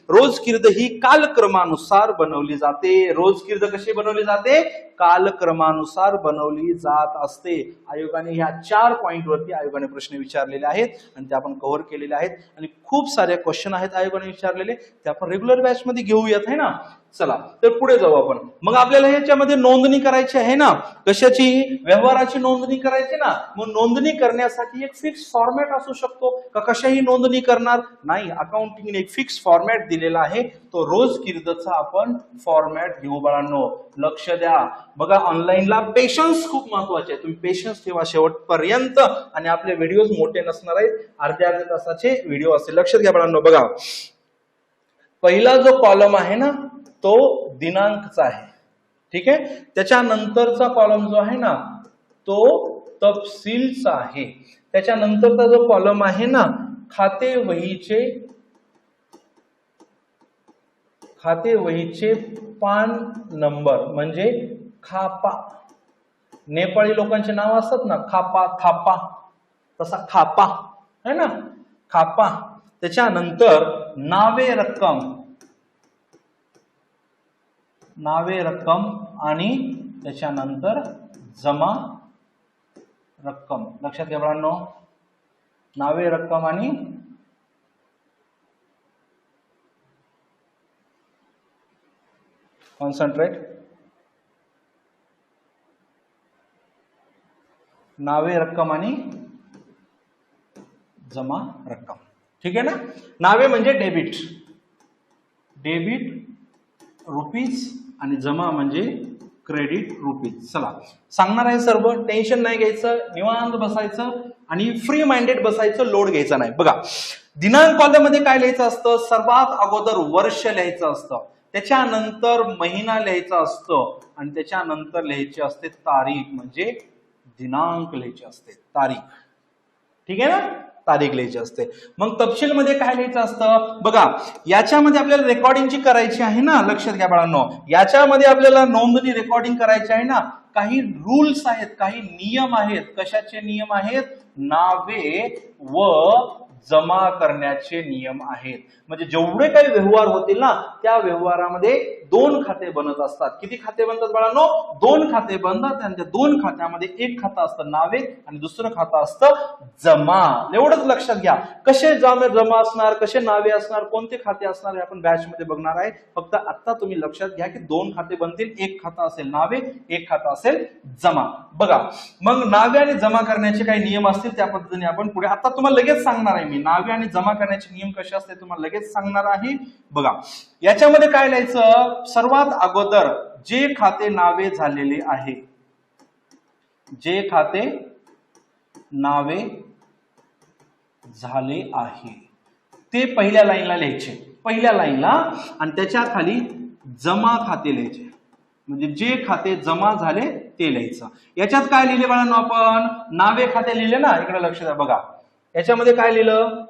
रोजकीर्द ही कालक्रमानुसार बनवली जाते. रोजकीर्द कशी बनवली जाते? कालक्रमानुसार बनवली जात असते. आयोगाने ह्या 4 पॉइंट वरती आयोगाने प्रश्न विचारलेले आहेत आणि ते आपण कव्हर केलेले आहेत. आणि खूप सारे क्वेश्चन आहेत आयोगाने विचारलेले, ते आपण रेग्युलर बॅच मध्ये घेऊयात है ना. चला तर पुढे जाऊ आपण. मग आपल्याला ह्याच्यामध्ये नोंदणी करायची आहे ना. कशाची? व्यवहाराची नोंदणी करायची ना. मग नोंदणी करण्यासाठी एक फिक्स फॉर्मॅट असू शकतो का? कशाही नोंदणी करणार नाही. अकाउंटिंगने एक फिक्स फॉर्मॅट दिलेला आहे, तो रोजकीर्दचा आपण फॉर्मॅट घेऊ बाळांनो. लक्ष द्या. बघा, ऑनलाईनला पेशन्स खूप महत्वाचे आहे. तुम्ही पेशन्स ठेवा शेवटपर्यंत. आणि आपले व्हिडिओज मोठे नसणार आहेत, अर्ध्या तासाचे व्हिडिओ असतील. लक्षात घ्या बाळांनो. बघा, पहिला जो कॉलम आहे ना, तो दिनांकचा आहे. ठीक आहे. त्याच्यानंतरचा कॉलम जो आहे ना, तो तपशीलचा आहे. त्याच्यानंतरचा जो कॉलम आहे ना, खाते वहीचे पान नंबर म्हणजे खापा. नेपाळी लोकांचे नाव असतात ना, खापा, थापा, तसा खापा है ना, खापा. त्याच्यानंतर नावे रक्कम आणि त्याच्यानंतर जमा रक्कम. लक्षात घ्या बाळांनो. नावे रक्कम आणि कॉन्सन्ट्रेट, नावे रक्कम आणि जमा रक्कम. ठीक आहे ना. नावे म्हणजे डेबिट, रुपीज आणि जमा म्हणजे क्रेडिट रुपीज. चला सांगणार आहे सर्व, टेन्शन नाही घ्यायचं, निवांत बसायचं आणि फ्री माइंडेड बसायचं, लोड घ्यायचा नाही. बघा दिनांक कॉलममध्ये काय लिहायचं असतं, सर्वात अगोदर वर्ष लिहायचं असतं, त्याच्यानंतर महिना लिहायचा असतो आणि त्याच्यानंतर लिहायची असते तारीख, म्हणजे दिनांक लिहायचे असते, तारीख. ठीक आहे ना, तारीख लिहायची असते. मग तपशील मध्ये काय लिहायचं असतं, बघा याच्यामध्ये आपल्याला रेकॉर्डिंगची करायची आहे ना, लक्षात घ्या बाळांनो, याच्यामध्ये आपल्याला नोंदणी रेकॉर्डिंग करायची आहे ना. काही रूल्स आहेत, काही नियम आहेत. कशाचे नियम आहेत, नावे व जमा करण्याचे नियम आहेत. म्हणजे जेवढे काही व्यवहार होतील ना, त्या व्यवहारामध्ये दोन खाते बनत असतात. किती खाते बनतात बाळांनो, दोन खाते बनतात. आणि त्या दोन खात्यामध्ये एक खातं असतं नावे आणि दुसरं खातं असतं जमा. एवढंच लक्षात घ्या. कसे जमा असणार, कसे नावे असणार, कोणते खाते असणार हे आपण बॅच मध्ये बघणार आहे. फक्त आता तुम्ही लक्षात घ्या की दोन खाते बनतील, एक खातं असेल नावे, एक खातं असेल जमा. बघा मग नावे आणि जमा करण्याचे काही नियम असतील, त्या पद्धतीने आपण पुढे आता तुम्हाला लगेच सांगणार आहे. मी नावे आणि जमा करण्याचे नियम कसे असते तुम्हाला लगेच सांगणार आहे. बघा याच्यामध्ये काय लिहायचं, सर्वात अगोदर जे खाते नावे झालेले आहे, जे खाते नावे झाले आहे ते पहिल्या लाईनला लिहायचे, पहिल्या लाईनला. आणि त्याच्या खाली जमा खाते लिहायचे, म्हणजे जे खाते जमा झाले ते लिहायचं. याच्यात काय लिहिले बाळांनो, आपण नावे खाते लिहिले ना, इकडे लक्ष द्या. बघा याच्यामध्ये काय लिहिलं,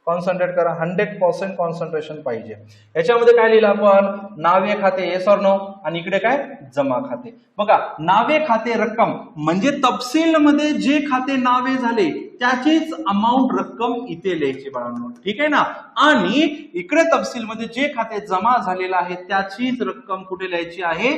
कॉन्सन्ट्रेट करा, 100% कॉन्सन्ट्रेशन पाहिजे. याच्यामध्ये काय लिहिलं आपण, नावे खाते, येस ऑर नो, आणि इकडे काय जमा खाते. बघा नावे खाते रक्कम म्हणजे तपशील मध्ये जे खाते नावे झाले त्याचीच अमाऊंट रक्कम इथे लिहायची बाळांनो. ठीक आहे ना. आणि इकडे तपशील मध्ये जे खाते जमा झालेलं आहे त्याचीच रक्कम कुठे लिहायची आहे,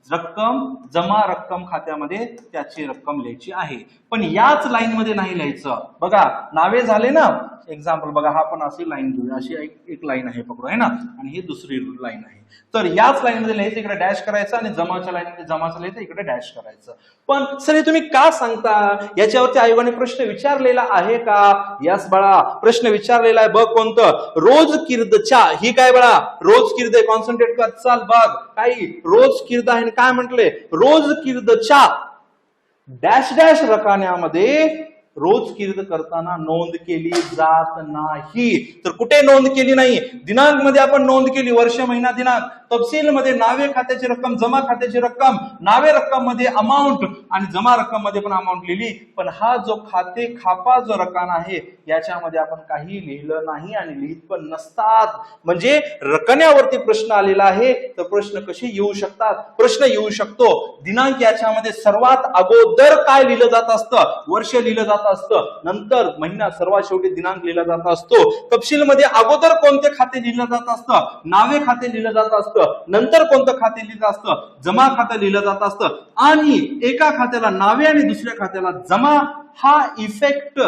रक्कम जमा रक्कम खात्यामध्ये त्याची रक्कम लिहायची आहे. पण याच लाईन मध्ये नाही लिहायचं. बघा नावे झाले ना, एक्झाम्पल बघा, हा पण अशी लाईन घेऊया, अशी एक लाईन आहे पकडू आहे ना, आणि ही दुसरी लाईन आहे. तर याच लाईन मध्ये लिहायचं, इकडे डॅश करायचं, आणि जमाच्या लाईन मध्ये जमाचं लिहायचं, इकडे डॅश करायचं. पण सर हे तुम्ही का सांगता, याच्यावरती आयोगाने प्रश्न विचारलेला आहे का, यस बाळा प्रश्न विचारलेला आहे. बघ कोणतं, रोज किर्दच्या, ही काय बाळा रोज किर्द, कॉन्सन्ट्रेट कर, चाल बघ काही रोज किर्द आहे. काय म्हटले, रोज किर्दच्या डॅश डॅश रकान्यामध्ये रोज किर्द करताना नोंद केली जात नाही. तर कुठे नोंद केली नाही, दिनांक मध्ये आपण नोंद केली, वर्ष महिना दिनांक. तपशील मध्ये नावे खात्याची रक्कम, जमा खात्याची रक्कम, नावे रक्कम मध्ये अमाऊंट आणि जमा रक्कम मध्ये पण अमाऊंट लिहिली. पण हा जो खाते खापा जो रकाना आहे याच्यामध्ये आपण काही लिहिलं नाही आणि लिहित पण नसतात. म्हणजे रकान्यावरती प्रश्न आलेला आहे. तर प्रश्न कसे येऊ शकतात, प्रश्न येऊ शकतो दिनांक याच्यामध्ये सर्वात अगोदर काय लिहिलं जात असतं, वर्ष लिहिलं जात असतं, नंतर महिना, सर्वात शेवटी दिनांक लिहिला जात असतो. तपशील मध्ये अगोदर कोणते खाते लिहिलं जात असतं, नावे खाते लिहिलं जात असतं, नंतर कोणतं खाते लिहिलं असतं, जमा खाते लिहिलं जात असतं. आणि एका खात्याला नावे आणि दुसऱ्या खात्याला जमा हा इफेक्ट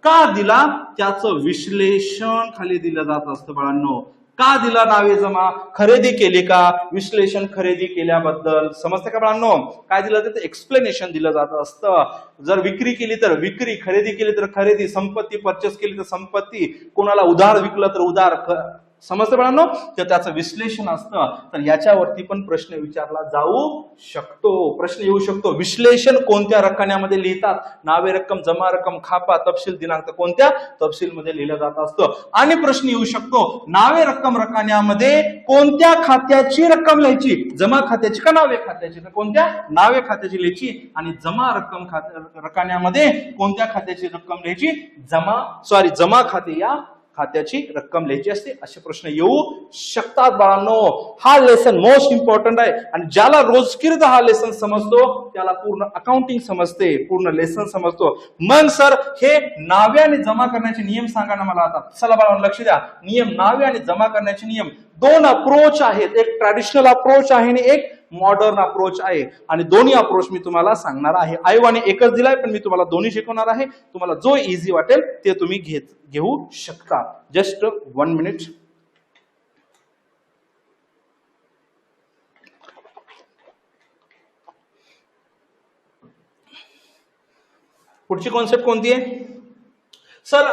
का दिला त्याचं विश्लेषण खाली दिलं जात असतं बाळांनो. का दिला नावे जमा, खरेदी केली का, विश्लेषण खरेदी केल्याबद्दल, समजते का बाळांनो. काय दिलं जातं, एक्सप्लेनेशन दिलं जात असतं. जर विक्री केली तर विक्री, खरेदी केली तर खरेदी, संपत्ती परचेस केली तर संपत्ती, कोणाला उधार विकलं तर उधार, समजते बाळांनो. तर त्याचं विश्लेषण असतं. तर याच्यावरती पण प्रश्न विचारला जाऊ शकतो, प्रश्न येऊ शकतो. विश्लेषण कोणत्या रकान्यामध्ये लिहितात, नावे रक्कम, जमा रक्कम, खापा, तपशील, दिनांक कोणत्या तपशील मध्ये लिहिलं जात असतं. आणि प्रश्न येऊ शकतो नावे रक्कम रकान्यामध्ये कोणत्या खात्याची रक्कम लिहायची, जमा खात्याची का नावे खात्याची, तर कोणत्या नावे खात्याची लिहायची. आणि जमा रक्कम रकान्यामध्ये कोणत्या खात्याची रक्कम लिहायची, जमा खाते या खात्याची रक्कम लिहायची असते. असे प्रश्न येऊ शकतात बाळांनो. हा लेसन मोस्ट इम्पॉर्टंट आहे. आणि ज्याला रोजकिर्द हा लेसन समजतो त्याला पूर्ण अकाउंटिंग समजते, पूर्ण लेसन समजतो. मग सर हे नावे आणि जमा करण्याचे नियम सांगा ना मला आता. चला बाळांनो लक्ष द्या. नियम, नावे आणि जमा करण्याचे नियम, दोन अप्रोच आहेत. एक ट्रॅडिशनल अप्रोच आहे आणि एक मॉडर्न अप्रोच आहे. आणि दोन्ही अप्रोच मी तुम्हाला सांगणार आहे. आयोगाने एकच दिलाय पण मी तुम्हाला दोन्ही शिकवणार आहे. तुम्हाला जो इझी वाटेल ते तुम्ही घेऊ शकता. Just 1 minute. पुढची कॉन्सेप्ट कोणती आहे सर?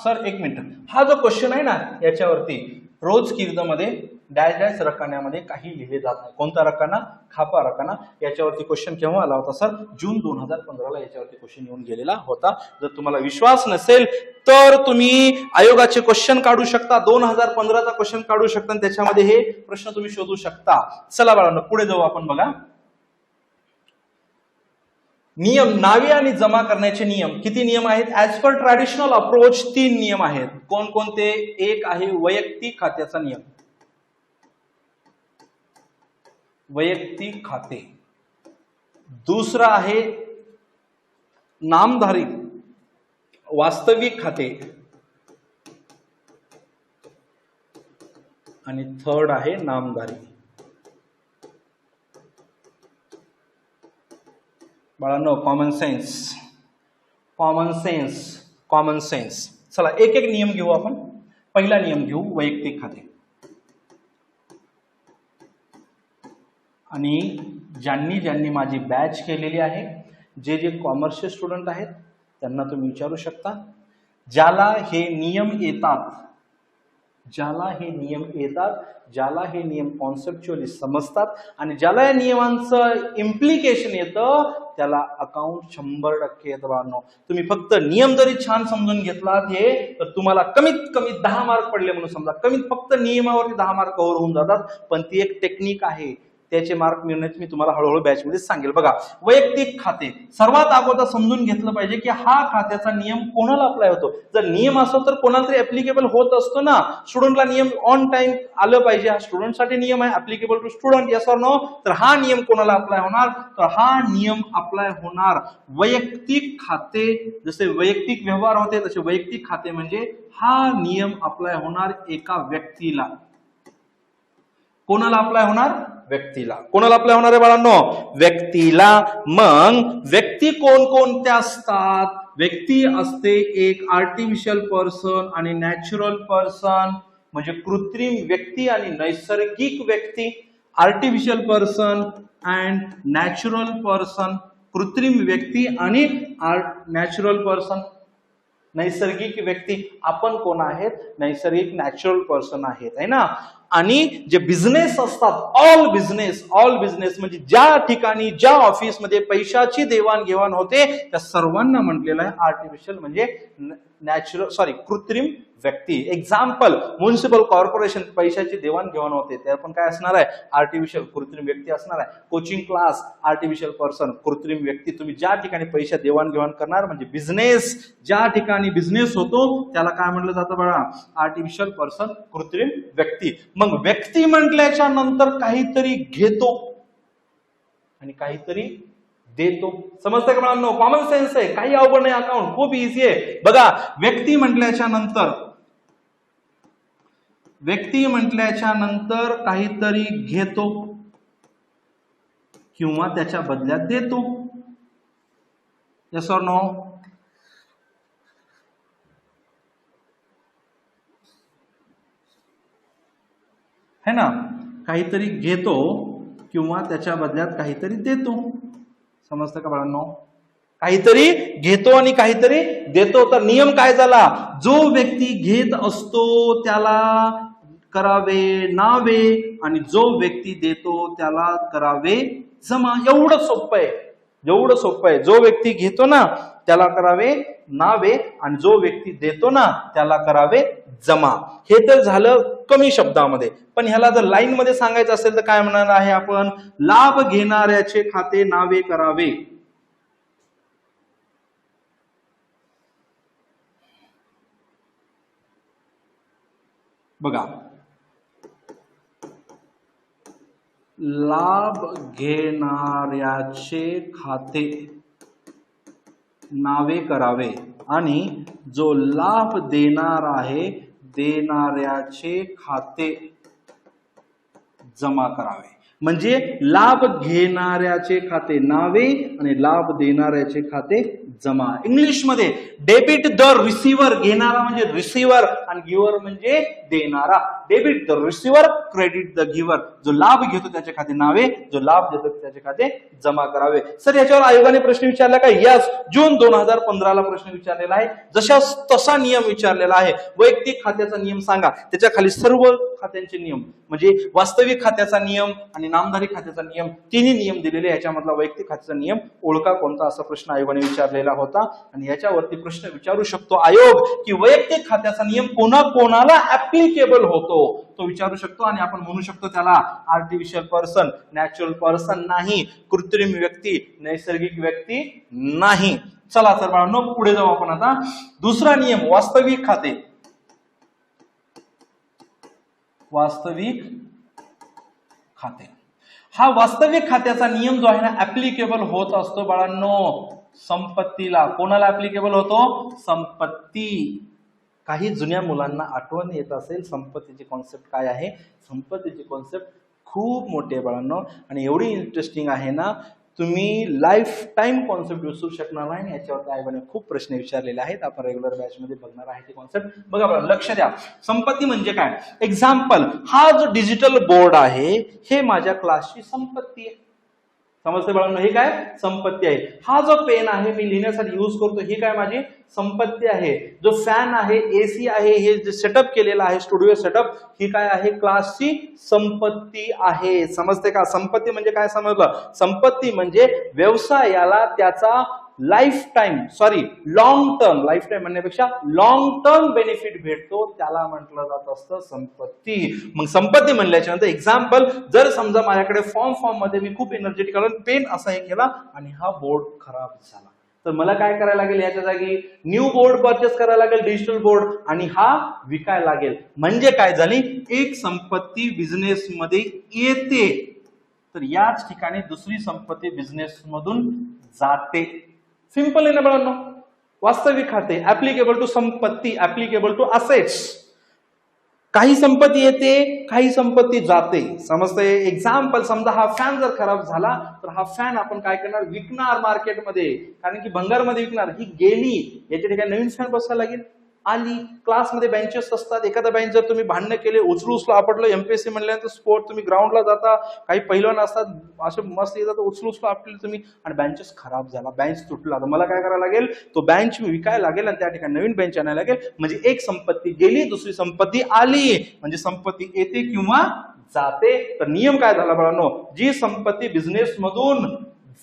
सर एक मिनिट, हा जो क्वेश्चन आहे ना याच्यावरती रोज कीर्तमध्ये डॅश डॅश रकान्यामध्ये काही लिहिले जात नाही. कोणता रकाना? खापा रकाना. याच्यावरती क्वेश्चन केव्हा आला होता सर? जून 2015ला याच्यावरती क्वेश्चन येऊन गेलेला होता. जर तुम्हाला विश्वास नसेल तर तुम्ही आयोगाचे क्वेश्चन काढू शकता, 2015चा क्वेश्चन काढू शकता आणि त्याच्यामध्ये हे प्रश्न तुम्ही शोधू शकता. चला बाळांनो पुढे जाऊ आपण. बघा नियम, नावे आणि जमा करण्याचे नियम. किती नियम आहेत? ऍज पर ट्रॅडिशनल अप्रोच 3 नियम आहेत. कोणकोणते? एक आहे वैयक्तिक खात्याचा नियम, वैयक्तिक खाते. दुसरा आहे नामधारी वास्तविक खाते आणि थर्ड आहे नामधारी. बाळांनो common sense, common sense, common sense. चला एक एक नियम घेऊ आपण. पहिला नियम घेऊ वैयक्तिक खाते. आणि ज्यांनी ज्यांनी माझी बॅच केलेली आहे, जे जे कॉमर्सचे स्टुडंट आहेत त्यांना तुम्ही विचारू शकता. ज्याला हे नियम येतात, ज्याला हे नियम येतात, ज्याला हे नियम कॉन्सेप्च्युअली समजतात आणि ज्याला या नियमांचं इम्प्लिकेशन येतं त्याला अकाउंट 100% येतं. बाळांनो तुम्ही फक्त नियम जरी छान समजून घेतलात हे, तर तुम्हाला कमीत कमी 10 मार्क पडले म्हणून समजा. कमीत फक्त नियमावरती 10 मार्क कव्हर होऊन जातात. पण ती एक टेक्निक आहे, त्याचे मार्क मिळण्याचे मी तुम्हाला हळूहळू बॅच मध्ये सांगेल. बघा वैयक्तिक खाते सर्वात अगोदर समजून घेतलं पाहिजे की हा खात्याचा नियम कोणाला अप्लाय होतो. जर नियम असतो तर कोणाला तरी ऍप्लिकेबल होत असतो ना. स्टुडंटला नियम ऑन टाइम आलं पाहिजे. हा स्टुडंटसाठी नियम आहे, applicable to student, yes or no. तर हा नियम कोणाला अप्लाय होणार? तर हा नियम अप्लाय होणार वैयक्तिक खाते. जसे वैयक्तिक व्यवहार होते तसे वैयक्तिक खाते म्हणजे हा नियम अप्लाय होणार एका व्यक्तीला. कोणाला अप्लाय होणार? व्यक्तीला. कोणाला अप्लाय होणार आहे बाळांनो? व्यक्तीला. मग व्यक्ती कोणकोणत्या असतात? व्यक्ती असते एक आर्टिफिशियल पर्सन आणि नॅचरल पर्सन, म्हणजे कृत्रिम व्यक्ती आणि नैसर्गिक व्यक्ती. Artificial person and natural person, कृत्रिम व्यक्ती आणि नॅचरल पर्सन, नैसर्गिक व्यक्ती. आपण कोण आहेत? नैसर्गिक नॅचरल पर्सन आहेत, है ना. आणि जे बिझनेस असतात, ऑल बिझनेस, ऑल बिझनेस म्हणजे ज्या ठिकाणी ज्या ऑफिसमध्ये पैशाची देवाणघेवाण होते त्या सर्वांना म्हटलेलं आहे आर्टिफिशियल म्हणजे नॅचरल कृत्रिम व्यक्ती. एक्झाम्पल म्युनिसिपल कॉर्पोरेशन, पैशाची देवाणघेवाण होते त्या पण काय असणार आहे? आर्टिफिशियल कृत्रिम व्यक्ती असणार आहे. कोचिंग क्लास आर्टिफिशियल पर्सन, कृत्रिम व्यक्ती. तुम्ही ज्या ठिकाणी पैसा देवाणघेवाण करणार म्हणजे बिझनेस, ज्या ठिकाणी बिझनेस होतो त्याला काय म्हटलं जातं बघा? आर्टिफिशियल पर्सन, कृत्रिम व्यक्ती. मग व्यक्ती म्हटल्याच्या नंतर काहीतरी घेतो आणि काहीतरी देतो. समजतं का मुलांनो? कॉमन सेन्स आहे, काही अवघड नाही. अकाउंट खूप इझी आहे. बघा व्यक्ती म्हटल्याच्या नंतर, व्यक्ती म्हटल्याच्या नंतर काहीतरी घेतो किंवा त्याच्या बदल्यात देतो. Yes or no? है ना. काहीतरी घेतो किंवा त्याच्या बदल्यात काहीतरी देतो. समजतं का बाळांनो? काहीतरी घेतो आणि काहीतरी देतो. तर नियम काय झाला? जो व्यक्ती घेत असतो त्याला करावे नावे आणि जो व्यक्ती देतो त्याला करावे जमा. एवढं सोपं आहे, एवढं सोपं आहे. जो व्यक्ती घेतो ना त्याला करावे नावे आणि जो व्यक्ती देतो ना त्याला करावे जमा. हे तर झालं कमी शब्दामध्ये. पण ह्याला जर लाईन मध्ये सांगायचं असेल तर काय म्हणणार आहे आपण? लाभ घेणाऱ्याचे खाते नावे करावे. बघा लाभ घेणाऱ्याचे खाते नावे करावे आणि जो लाभ देणार आहे देणाऱ्याचे खाते जमा करावे. म्हणजे लाभ घेणाऱ्याचे खाते नावे आणि लाभ देणाऱ्याचे खाते जमा. इंग्लिश मध्ये डेबिट द रिसिव्हर, घेणारा म्हणजे रिसिव्हर आणि गिव्हर म्हणजे देणारा. Debit the receiver, credit the giver. जो लाभ घेतो त्याचे खाते नावे, जो लाभ देतो त्याचे खाते जमा करावे. सर याच्यावर आयोगाने प्रश्न विचारला का? यस, जून 2015 प्रश्न विचारलेला आहे. जशा तसा नियम विचारलेला आहे. वैयक्तिक खात्याचा नियम सांगा, त्याच्या खाली सर्व खात्यांचे नियम म्हणजे वास्तविक खात्याचा नियम आणि नामधारी खात्याचा नियम, तिन्ही नियम दिलेले. याच्यामधला वैयक्तिक खात्याचा नियम ओळखा कोणता, असा प्रश्न आयोगाने विचारलेला होता. आणि याच्यावरती प्रश्न विचारू शकतो आयोग की वैयक्तिक खात्याचा नियम कोणाकोणाला ऍप्लिकेबल होतो, तो विचारू शकतो. आणि आपण म्हणू शकतो त्याला आर्टिफिशियल पर्सन, नॅचरल पर्सन नाही, कृत्रिम व्यक्ती, नैसर्गिक व्यक्ती नाही. चला तर बाळांनो पुढे जाऊ आपण आता. दुसरा नियम वास्तविक खाते. वास्तविक खाते, हा वास्तविक खात्याचा नियम जो आहे ना ऍप्लिकेबल होत असतो बाळांनो संपत्तीला. कोणाला ऍप्लिकेबल होतो? संपत्ती. काही जुन्या मुलांना आठवण येत असेल संपत्तीची कॉन्सेप्ट काय आहे. संपत्तीची कॉन्सेप्ट खूप मोठी आहे बाळांनो आणि एवढी इंटरेस्टिंग आहे ना, तुम्ही लाईफ टाइम कॉन्सेप्ट विसरू शकणार नाही. याच्यावर आयोगाने खूप प्रश्न विचारलेले आहेत. आपण रेग्युलर बॅच मध्ये बघणार आहे ते कॉन्सेप्ट. बघा बघा, लक्ष द्या. संपत्ती म्हणजे काय? एक्झाम्पल, हा जो डिजिटल बोर्ड आहे हे माझ्या क्लासची संपत्ती आहे. समजते बाळांनो, हे काय संपत्ती आहे. हा जो पेन आहे मी लिहिण्यासाठी यूज करतो, ही काय माझी संपत्ती आहे. जो फॅन आहे, एसी आहे, हे जे सेटअप केलेला आहे स्टुडिओ सेटअप, ही काय आहे? क्लासची संपत्ती आहे. समजते का? संपत्ती म्हणजे काय समजलं? संपत्ती म्हणजे व्यवसायाला त्याचा life time long term, life time म्हणण्यापेक्षा लॉंग टर्म बेनिफिट भेटतो, त्याला म्हटलं जात असतं संपत्ती. मग संपत्ती म्हणल्याच्या नंतर एक्झाम्पल, जर समजा माझ्याकडे फॉर्म मध्ये मी खूप एनर्जेटिक पेन असा हे केला आणि हा बोर्ड खराब झाला, तर मला काय करायला लागेल? याच्या जागी न्यू बोर्ड परचेस करायला लागेल, डिजिटल बोर्ड, आणि हा विकायला लागेल. म्हणजे काय झाली? एक संपत्ती बिझनेस मध्ये येते, तर याच ठिकाणी दुसरी संपत्ती बिझनेस मधून जाते. सिंपल आहे ना बाळांनो. वास्तविक खाते ऍप्लिकेबल टू संपत्ती, ऍप्लिकेबल टू असेट्स. काही संपत्ती येते, काही संपत्ती जाते. समजते? एक्झाम्पल, समजा हा फॅन जर खराब झाला तर हा फॅन आपण काय करणार? विकणार मार्केटमध्ये, कारण की भंगारमध्ये विकणार. ही गेली, याच्या ठिकाणी नवीन फॅन बसायला लागेल. आली, क्लासमध्ये बेंचेस असतात, एखादा बेंच जर तुम्ही भांडण केले, उचलू आपटलं, एमपीएससी म्हणल्यानंतर स्पोर्ट, तुम्ही ग्राउंडला जाता, काही पहिलवान असतात असे मस्त येतात, उचलू आपटले तुम्ही आणि बेंचेस खराब झाला, बेंच तुटला, तर मला काय करायला लागेल? तो बेंच विकायला लागेल आणि त्या ठिकाणी नवीन बेंच आणायला लागेल. म्हणजे एक संपत्ती गेली, दुसरी संपत्ती आली. म्हणजे संपत्ती येते किंवा जाते. तर नियम काय झाला बाळांनो? जी संपत्ती बिझनेस मधून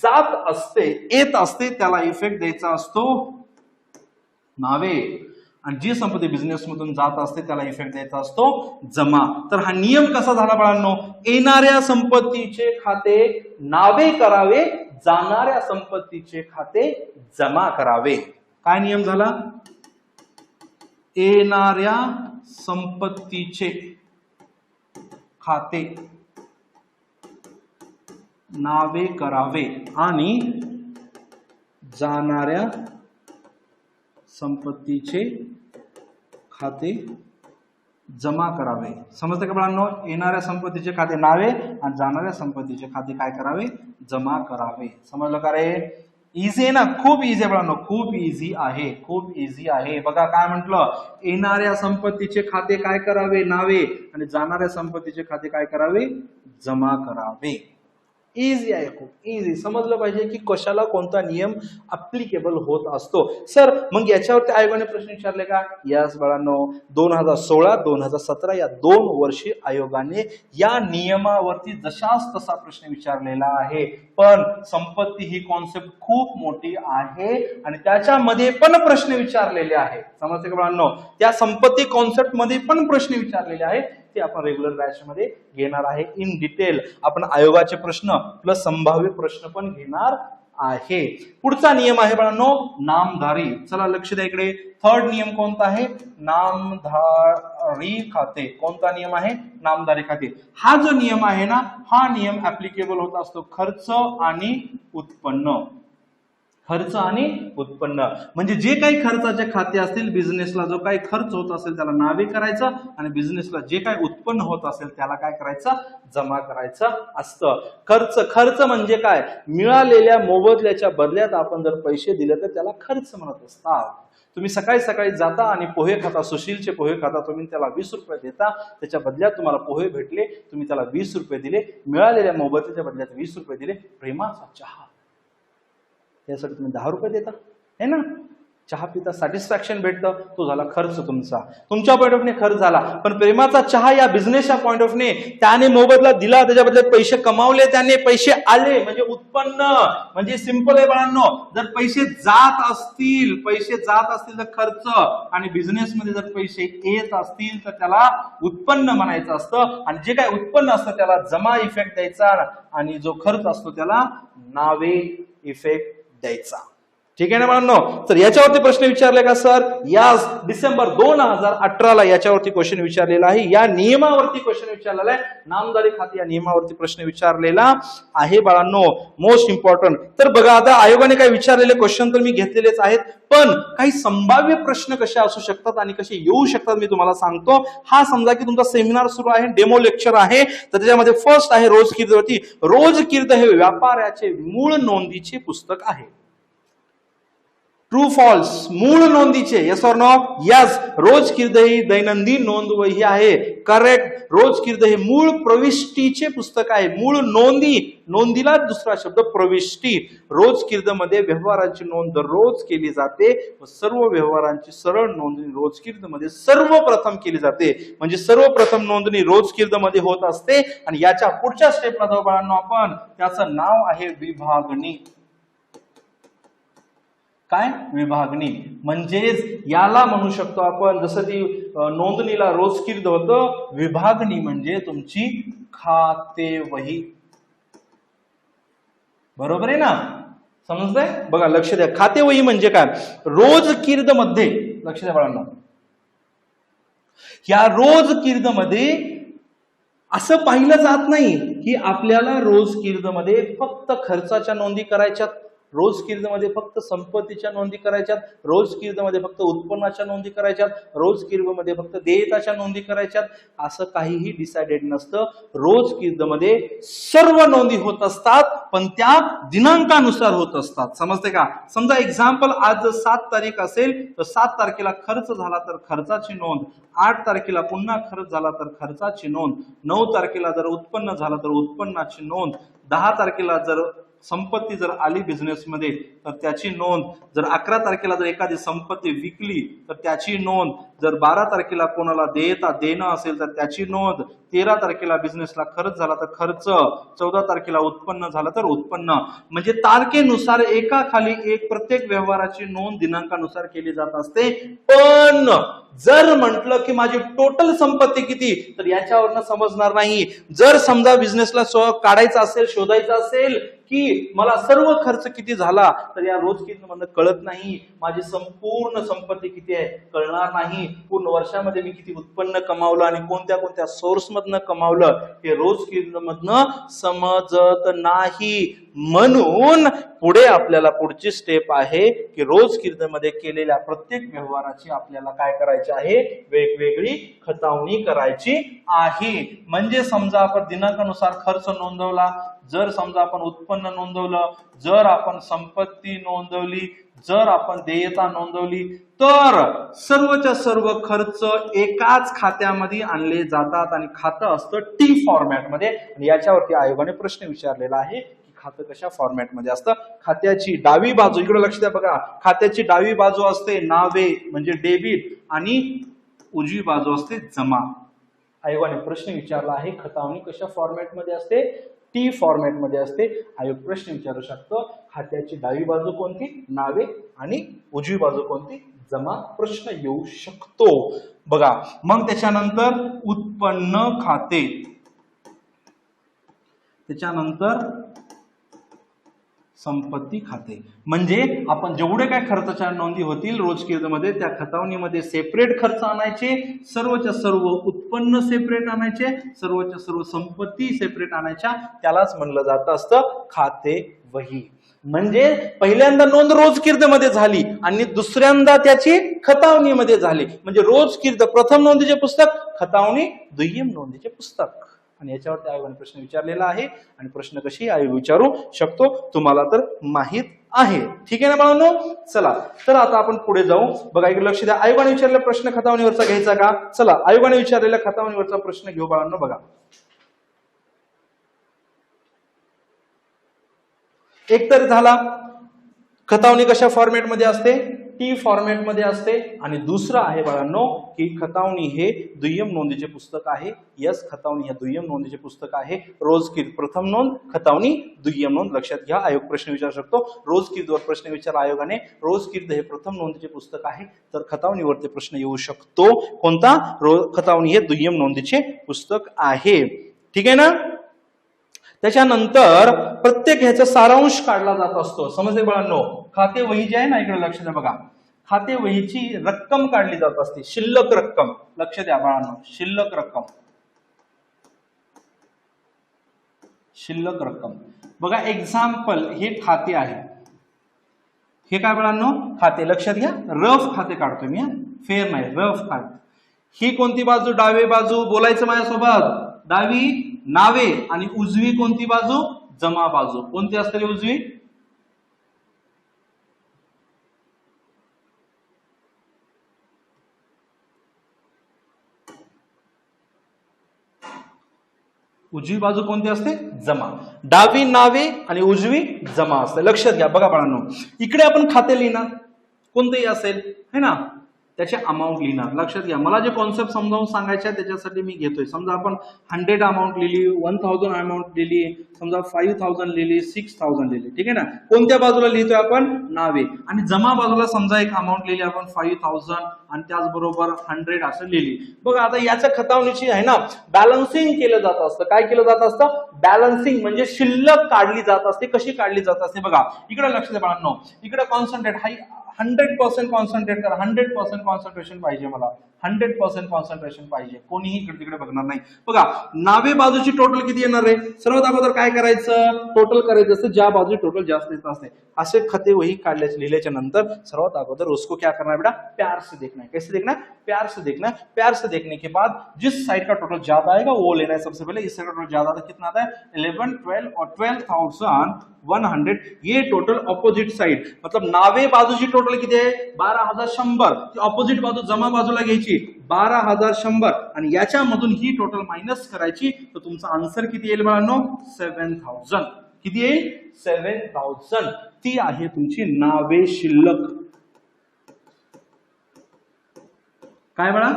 जात असते, येत असते, त्याला इफेक्ट द्यायचा असतो नावे, आणि जी संपत्ती बिझनेस मधून जात असते त्याला इफेक्ट द्यायचा असतो जमा. तर हा नियम कसा झाला बाळांनो? येणाऱ्या संपत्तीचे खाते नावे करावे, जाणाऱ्या संपत्तीचे खाते जमा करावे. काय नियम झाला? येणाऱ्या संपत्तीचे खाते नावे करावे आणि जाणाऱ्या संपत्तीचे खाते जमा करावे. समजतं का बाळांनो? येणाऱ्या संपत्तीचे खाते नावे आणि जाणाऱ्या संपत्तीचे खाते काय करावे? जमा करावे. समजलं का रे? इझी आहे ना? खूप इझी आहे बाळांनो, खूप इझी आहे, खूप इझी आहे. बघा काय म्हटलं? येणाऱ्या संपत्तीचे खाते काय करावे? नावे, आणि जाणाऱ्या संपत्तीचे खाते काय करावे? जमा करावे. इझी आहे, खूप इझी. समजलं पाहिजे की कशाला कोणता नियम अप्लिकेबल होत असतो. सर मग याच्यावरती आयोगाने प्रश्न विचारले का? यस बाळांनो, 2016-2017 या 2 वर्षी आयोगाने या नियमावरती जशाच तसा प्रश्न विचारलेला आहे. पण संपत्ती ही कॉन्सेप्ट खूप मोठी आहे आणि त्याच्यामध्ये पण प्रश्न विचारलेले आहेत. समजते का बाळांनो? त्या संपत्ती कॉन्सेप्ट मध्ये पण प्रश्न विचारलेले आहेत, ते आपण रेग्युलर बॅच मध्ये घेणार आहे इन डिटेल. आपण आयोगाचे प्रश्न प्लस संभाव्य प्रश्न पण घेणार आहे. पुढचा नियम आहे बाळांनो नामधारी. चला लक्ष द्या इकडे. थर्ड नियम कोणता आहे? नामधारी खाते. कोणता नियम आहे? नामधारी खाते. हा जो नियम आहे ना, हा नियम ऍप्लिकेबल होत असतो खर्च आणि उत्पन्न. खर्च आणि उत्पन्न म्हणजे जे काही खर्चाचे खाते असतील, बिझनेसला जो काही खर्च होत असेल त्याला नावे करायचं आणि बिझनेसला जे काही उत्पन्न होत असेल त्याला काय करायचं, जमा करायचं असतं. खर्च म्हणजे काय, मिळालेल्या मोबदल्याच्या बदल्यात आपण जर पैसे दिले तर त्याला खर्च म्हणत असतात. तुम्ही सकाळी सकाळी जाता आणि पोहे खाता, सुशीलचे पोहे खाता, तुम्ही त्याला 20 रुपये देता, त्याच्या बदल्यात तुम्हाला पोहे भेटले, तुम्ही त्याला 20 रुपये दिले, मिळालेल्या मोबदल्याच्या बदल्यात 20 रुपये दिले. प्रेमाचा चहा यासाठी तुम्ही 10 रुपये देता है ना, चहा पिता सॅटिस्फॅक्शन भेटतं, तो झाला खर्च तुमचा, तुमच्या पॉईंट ऑफ ने खर्च झाला. पण प्रेमाचा चहा या बिझनेसच्या पॉईंट ऑफ ने त्याने मोबदला दिला, त्याच्या बदल्यात पैसे कमावले, त्याने पैसे आले म्हणजे उत्पन्न. म्हणजे सिंपल आहे बाळांनो, जर पैसे जात असतील तर खर्च, आणि बिझनेसमध्ये जर पैसे येत असतील तर त्याला उत्पन्न म्हणायचं असतं. आणि जे काय उत्पन्न असतं त्याला जमा इफेक्ट द्यायचा, आणि जो खर्च असतो त्याला नावे इफेक्ट द्यायचा. ठीक आहे ना बाळांनो. तर याच्यावरती प्रश्न विचारले का सर, या डिसेंबर 2018 याच्यावरती क्वेश्चन विचारलेला आहे, या नियमावरती क्वेश्चन विचारलेला आहे, नामदारी खाते या नियमावरती प्रश्न विचारलेला आहे बाळांनो, मोस्ट इम्पॉर्टंट. तर बघा आता आयोगाने काय विचारलेले क्वेश्चन तर मी घेतलेलेच आहेत, पण काही संभाव्य प्रश्न कसे असू शकतात आणि कसे येऊ शकतात मी तुम्हाला सांगतो. हा समजा की तुमचा सेमिनार सुरू आहे, डेमो लेक्चर आहे, तर त्याच्यामध्ये फर्स्ट आहे रोजकीर्दवरती. रोजकीर्द हे व्यापाराचे मूळ नोंदीचे पुस्तक आहे. ट्रू फॉल्स, मूळ नोंदीचे, यस ऑर नो, यस. रोजकीर्द ही दैनंदिन नोंद वही आहे, करेक्ट. रोजकीर्द हे मूळ प्रविष्टीचे पुस्तक आहे, मूळ नोंदीला दुसरा शब्द प्रविष्टी. रोजकीर्द मध्ये व्यवहारांची नोंद दररोज केली जाते व सर्व व्यवहारांची सरळ नोंदणी रोजकीर्द मध्ये सर्वप्रथम केली जाते. म्हणजे सर्वप्रथम नोंदणी रोजकीर्द मध्ये होत असते. आणि याच्या पुढच्या स्टेपला जाऊ बाळांनो आपण, त्याचं नाव आहे विभागणी. काय, विभागणी. म्हणजेच याला म्हणू शकतो आपण, जसं ती नोंदणीला रोजकीर्द होतं, विभागणी म्हणजे तुमची खातेवही. बरोबर आहे ना, समजतंय. बघा लक्ष द्या, खातेवही म्हणजे काय, रोजकीर्द मध्ये लक्ष द्या बाळांनो, या रोजकीर्द मध्ये असं पाहिलं जात नाही की आपल्याला रोजकीर्द मध्ये फक्त खर्चाच्या नोंदी करायच्यात, रोजकीर्दमध्ये फक्त संपत्तीच्या नोंदी करायच्यात, रोजकीर्दमध्ये फक्त उत्पन्नाच्या नोंदी करायच्यात, रोजकीर्दमध्ये फक्त देयताच्या नोंदी करायच्यात, असं काहीही डिसाइडेड नसतं. रोजकीर्दमध्ये सर्व नोंदी होत असतात, पण त्या दिनांकानुसार होत असतात. समजते का. समजा एक्झाम्पल, आज जर 7 तारीख असेल तर 7 तारखेला खर्च झाला तर खर्चाची नोंद, 8 तारखेला पुन्हा खर्च झाला तर खर्चाची नोंद, 9 तारखेला जर उत्पन्न झालं तर उत्पन्नाची नोंद, 10 तारखेला जर संपत्ती जर आली बिझनेसमध्ये तर त्याची नोंद, जर 11 तारखेला जर एखादी संपत्ती विकली तर त्याची नोंद, जर 12 तारखेला कोणाला देणं असेल तर त्याची नोंद, 13 तारखेला बिझनेसला खर्च झाला तर खर्च, 14 तारखेला उत्पन्न झालं तर उत्पन्न. म्हणजे तारखेनुसार एकाखाली एक प्रत्येक व्यवहाराची नोंद दिनांकानुसार केली जात असते. पण जर म्हटलं की माझी टोटल संपत्ती किती, तर याच्यावरनं समजणार नाही. जर समजा बिझनेसला काढायचं असेल, शोधायचं असेल की मला सर्व खर्च किती झाला, तर या रोजकीर्दमधनं कळत नाही. माझी संपूर्ण संपत्ती किती आहे कळणार नाही. पूर्ण वर्षामध्ये मी किती उत्पन्न कमावलं आणि कोणत्या कोणत्या सोर्स मधनं कमावलं हे रोजकीर्दमधनं समजत नाही. म्हणून पुढे आपल्याला पुढची स्टेप आहे की रोजकीर्दमध्ये केलेल्या प्रत्येक व्यवहाराची आपल्याला काय करायची आहे, वेगवेगळी खतावणी करायची आहे. म्हणजे समजा आपण दिनांकानुसार खर्च नोंदवला, जर समजा आपण उत्पन्न नोंदवलं, जर आपण संपत्ती नोंदवली, जर आपण देयता नोंदवली, तर सर्वच्या सर्व खर्च एकाच खात्यामध्ये आणले जातात आणि खातं असतं टी फॉर्मॅट मध्ये. आणि याच्यावरती आयोगाने प्रश्न विचारलेला आहे की खातं कशा फॉर्मॅट मध्ये असतं. खात्याची डावी बाजू, इकडे लक्ष द्या बघा, खात्याची डावी बाजू असते नावे म्हणजे डेबिट आणि उजवी बाजू असते जमा. आयोगाने प्रश्न विचारला आहे खतावणी कशा फॉर्मॅट मध्ये असते, टी फॉर्मॅट मध्ये असते. आयोग प्रश्न विचारू शकतो खात्याची डावी बाजू कोणती, नावे, आणि उजवी बाजू कोणती, जमा. प्रश्न येऊ शकतो. बघा मग त्याच्यानंतर उत्पन्न खाते, त्याच्यानंतर संपत्ती खाते. म्हणजे आपण जेवढे काय खर्चाच्या नोंदी होतील रोजकीर्दमध्ये त्या खतावणीमध्ये सेपरेट खर्च आणायचे, सर्वच्या सर्व उत्पन्न सेपरेट आणायचे, सर्वच्या सर्व संपत्ती सेपरेट आणायच्या. त्यालाच म्हणलं जात असतं खाते वही. म्हणजे पहिल्यांदा नोंद रोजकीर्दमध्ये झाली आणि दुसऱ्यांदा त्याची खतावणीमध्ये झाली. म्हणजे रोजकीर्द प्रथम नोंदीचे पुस्तक, खतावणी दुय्यम नोंदीचे पुस्तक. आणि याच्यावरती आयोगाने प्रश्न विचारलेला आहे आणि प्रश्न कशी आयोग विचारू शकतो तुम्हाला तर माहित आहे. ठीक आहे ना बाळांनो. चला तर आता आपण पुढे जाऊ. बघा इकडे लक्ष द्या. आयोगाने विचारलेला प्रश्न खतावणीवरचा घ्यायचा का? चला आयोगाने विचारलेला खतावणीवरचा प्रश्न घेऊ बाळांनो. बघा एक तर झाला खतावणी कशा फॉर्मॅटमध्ये असते, टी फॉर्मॅटमध्ये असते. आणि दुसरं आहे बाळांनो की खतावणी हे दुय्यम नोंदीचे पुस्तक आहे. यस, खतावणी हे दुय्यम नोंदीचे पुस्तक आहे. रोजकीर्द प्रथम नोंद, खतावणी दुय्यम नोंद. लक्षात घ्या, आयोग प्रश्न विचारू शकतो. रोजकीर्दवर प्रश्न विचारला आयोगाने. रोजकीर्द हे प्रथम नोंदीचे पुस्तक आहे, तर खतावणीवरती प्रश्न येऊ शकतो. कोणता? खतावणी हे दुय्यम नोंदीचे पुस्तक आहे. ठीक आहे ना. त्याच्यानंतर प्रत्येक ह्याचा सारांश काढला जात असतो. समजले बाळांनो. खाते वही जे आहे ना, इकडे लक्ष द्या बघा, खाते वहीची रक्कम काढली जात असते, शिल्लक रक्कम. लक्ष द्या बाळांनो, शिल्लक रक्कम, शिल्लक रक्कम. बघा एक्झाम्पल, हे खाते आहे. हे काय बाळांनो? खाते. लक्षात घ्या, रफ खाते काढतोय मी, फेर नाही, रफ खाते. ही कोणती बाजू? डावी बाजू. बोलायचं माझ्यासोबत. डावी नावे आणि उजवी कोणती बाजू? जमा बाजू. कोणती असते उजवी? उजवी बाजू कोणती असते? जमा. डावी नावे आणि उजवी जमा असते. लक्षात घ्या. बघा बाळांनो, इकडे आपण खाते लिहिणार, कोणतेही असेल है ना, त्याचे अमाऊंट लिहिणार. लक्षात घ्या, मला जे कॉन्सेप्ट समजावून सांगायचे त्याच्यासाठी मी घेतोय. समजा आपण 100 अमाऊंट लिहिली, 1000 अमाऊंट लिहिली, समजा 5000 लिहिली, 6000 लिहिली. ठीक आहे ना. कोणत्या बाजूला लिहितोय आपण? नावे. आणि जमा बाजूला समजा एक अमाऊंट लिहिली आपण 5000 आणि त्याचबरोबर 100 असं लिहिली. बघा आता याच्या खतावणीची आहे ना, बॅलन्सिंग केलं जात असतं. काय केलं जात असतं? बॅलन्सिंग म्हणजे शिल्लक काढली जात असते. कशी काढली जात असते? बघा इकडे लक्ष द्या बाळांनो. इकडे कॉन्सन्ट्रेट हाय, 100% कॉन्सन्ट्रेट करा. 100% कॉन्सन्ट्रेशन पाहिजे मला. 100% कॉन्सन्ट्रेशन पाहिजे. कोणीही इकडे तिकडे बघणार नाही. बघा नावे बाजूची टोटल किती येणार आहे? सर्वात अगोदर काय करायचं? टोटल करायचं असतं. ज्या बाजू टोटल जास्त येत असते असे खाते वही काढल्याचे लिहिल्याच्या नंतर सर्वात अगोदर उसको क्या करना है बेटा? प्यार से देखना है. कैसे देखना? प्यार से देखना. प्यार से देखने के बाद जिस साइड का टोटल ज्यादा आएगा वो लेना है सबसे पहले. इस साइड का टोटल ज्यादा था, कितना आता है? 11, 12 और 12,100. ये टोटल ऑपोजिट साइड, मतलब नावे बाजूची टोटल किती आहे? 12,100. ऑपोजिट बाजू जमा बाजूला घ्यायची 12,100 आणि याच्यामधून ही टोटल मायनस करायची. तर तुमचा आन्सर किती येईल बाळांनो? 7,000. किती येईल? 7,000. ती आहे तुमची नावे शिल्लक. काय बाळा?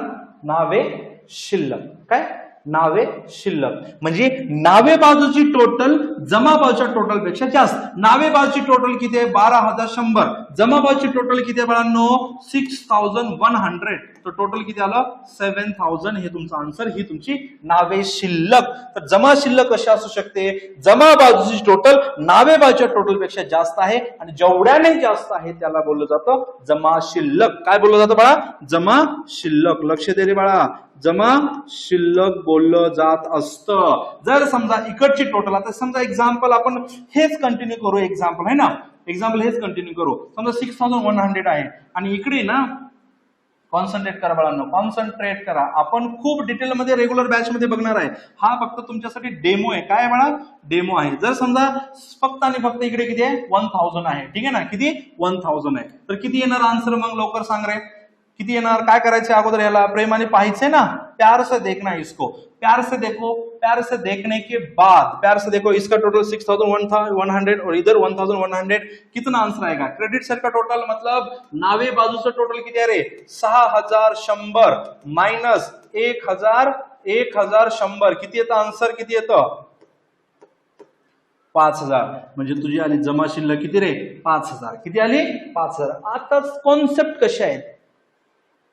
नावे शिल्लक. काय? नावे शिल्लक म्हणजे नावे बाजूची टोटल जमा बाजूच्या टोटल पेक्षा जास्त. नावे बाजूची टोटल किती आहे? 12,100. जमा बाजूची टोटल किती आहे बाळांनो? 6,100. तर टोटल किती आलं? 7,000. हे तुमचं आन्सर, ही तुमची नावे शिल्लक. तर जमा शिल्लक कशी असू शकते? जमा बाजूची टोटल नावे बाजूच्या टोटल पेक्षा जास्त आहे आणि जेवढ्याने जास्त आहे त्याला बोललं जातं जमा शिल्लक. काय बोललं जातं बाळा? जमा शिल्लक. लक्ष दे रे बाळा, जमा शिल्लक बोललं जात असतं. जर समजा इकडची टोटल, आता समजा एक्झाम्पल आपण हेच कंटिन्यू करू. एक्झाम्पल आहे ना, एक्झाम्पल हेच कंटिन्यू करू. समजा 6,100 आहे आणि इकडे ना कॉन्सन्ट्रेट करा बाळांनो, कॉन्सन्ट्रेट करा. आपण खूप डिटेलमध्ये रेग्युलर बॅच मध्ये बघणार आहे. हा फक्त तुमच्यासाठी डेमो आहे. काय बाळा? डेमो आहे. जर समजा फक्त आणि फक्त इकडे किती आहे? 1000 आहे. ठीक आहे ना. किती? 1000 आहे. तर किती येणार आन्सर? मग लवकर सांग रे, किती येणार? काय करायचं अगोदर? याला प्रेमाने पाहायचंय ना. प्यार से देखना इसको, प्यार से देखो. प्यार से देखने के बाद, प्यार से देखो, इसका टोटल 6,100 और इधर 1,100. कितना आंसर आएगा? क्रेडिट साइड का टोटल मतलब नावे बाजूचं टोटल किती आहे रे? 6,100 मायनस 1,100. किती येतं आन्सर? किती येतं? 5,000. म्हणजे तुझी आली जमा शिल्लक किती रे? 5,000. किती आली? 5,000. आता कॉन्सेप्ट कशा आहेत?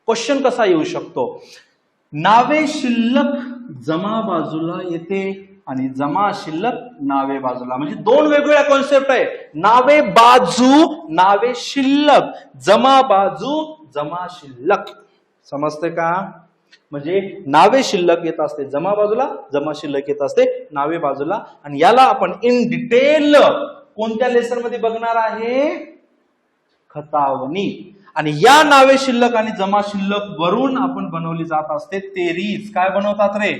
क्वेश्चन कसा येऊ शकतो? नावे शिल्लक जमा बाजूला येते आणि जमा शिल्लक नावे बाजूला. म्हणजे दोन वेगवेगळ्या कॉन्सेप्ट आहे. नावे बाजू नावे शिल्लक, जमा बाजू जमा शिल्लक. समजते का? म्हणजे नावे शिल्लक येत असते जमा बाजूला, जमा शिल्लक येत असते नावे बाजूला. आणि याला आपण इन डिटेल कोणत्या लेसन मध्ये बघणार आहे? खतावणी. आणि या नावे शिल्लक आणि जमा शिल्लक वरून आपण बनवली जात असते तेरीज. काय बनवतात रे?